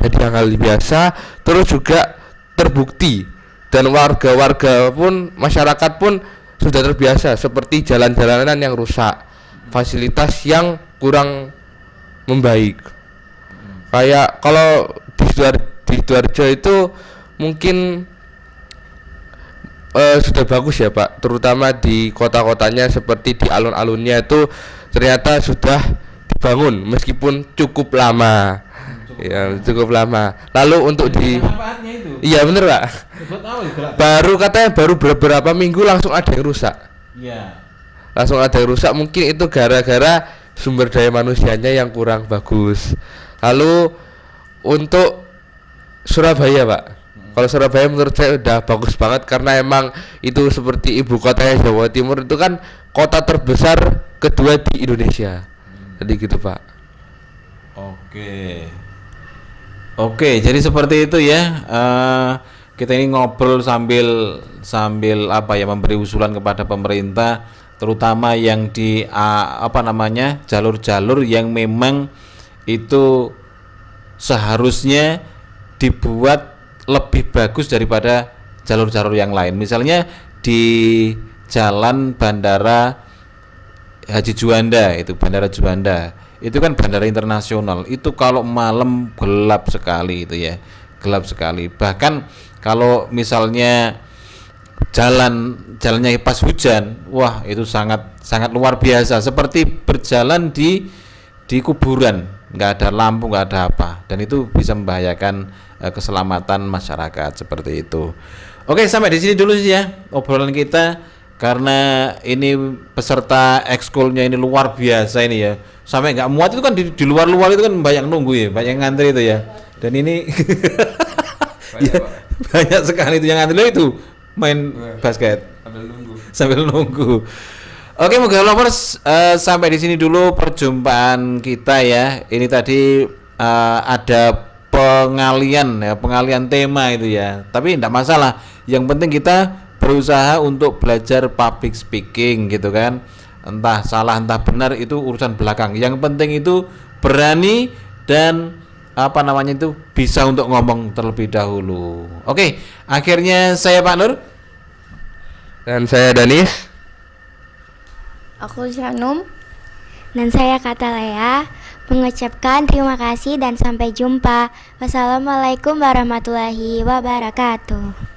Jadi hal yang biasa, terus juga terbukti dan warga-warga pun, masyarakat pun sudah terbiasa seperti jalan-jalanan yang rusak, fasilitas yang kurang membaik. Kayak kalau di Sidoarjo itu mungkin sudah bagus ya, Pak, terutama di kota-kotanya seperti di alun-alunnya itu ternyata sudah dibangun meskipun cukup lama. Ya, cukup lama. Lalu untuk di Manfaatnya itu. Iya bener, Pak. Buat apa ya, gerak? Baru katanya baru beberapa minggu langsung ada yang rusak. Iya. Langsung ada yang rusak, mungkin itu gara-gara sumber daya manusianya yang kurang bagus. Lalu untuk Surabaya, Pak. Kalau Surabaya menurut saya udah bagus banget karena emang itu seperti ibu kotanya Jawa Timur, itu kan kota terbesar kedua di Indonesia. Jadi gitu, Pak. Oke, jadi seperti itu ya. Kita ini ngobrol sambil apa ya, memberi usulan kepada pemerintah, terutama yang di jalur-jalur yang memang itu seharusnya dibuat lebih bagus daripada jalur-jalur yang lain. Misalnya di jalan Bandara Haji Juanda, itu Bandara Juanda, itu kan bandara internasional. Itu kalau malam gelap sekali itu ya, gelap sekali. Bahkan kalau misalnya jalannya pas hujan, wah itu sangat luar biasa. Seperti berjalan di kuburan, nggak ada lampu, nggak ada apa, dan itu bisa membahayakan keselamatan masyarakat seperti itu. Oke, sampai di sini dulu sih ya obrolan kita, karena ini peserta ekskulnya ini luar biasa ini ya, sampai nggak muat itu kan di luar itu kan banyak nunggu ya, banyak ngantri itu ya, dan ini ya, banyak sekali itu yang ngantri itu main basket sambil nunggu. Oke, Moga Lovers, sampai di sini dulu perjumpaan kita ya. Ini tadi ada pengalian ya, pengalian tema itu ya. Tapi tidak masalah. Yang penting kita berusaha untuk belajar public speaking gitu kan. Entah salah entah benar itu urusan belakang. Yang penting itu berani dan apa namanya itu bisa untuk ngomong terlebih dahulu. Oke, akhirnya saya Pak Nur Dan saya Danis. Aku Shanum. Dan saya Kata Lea mengucapkan terima kasih dan sampai jumpa. Wassalamualaikum warahmatullahi wabarakatuh.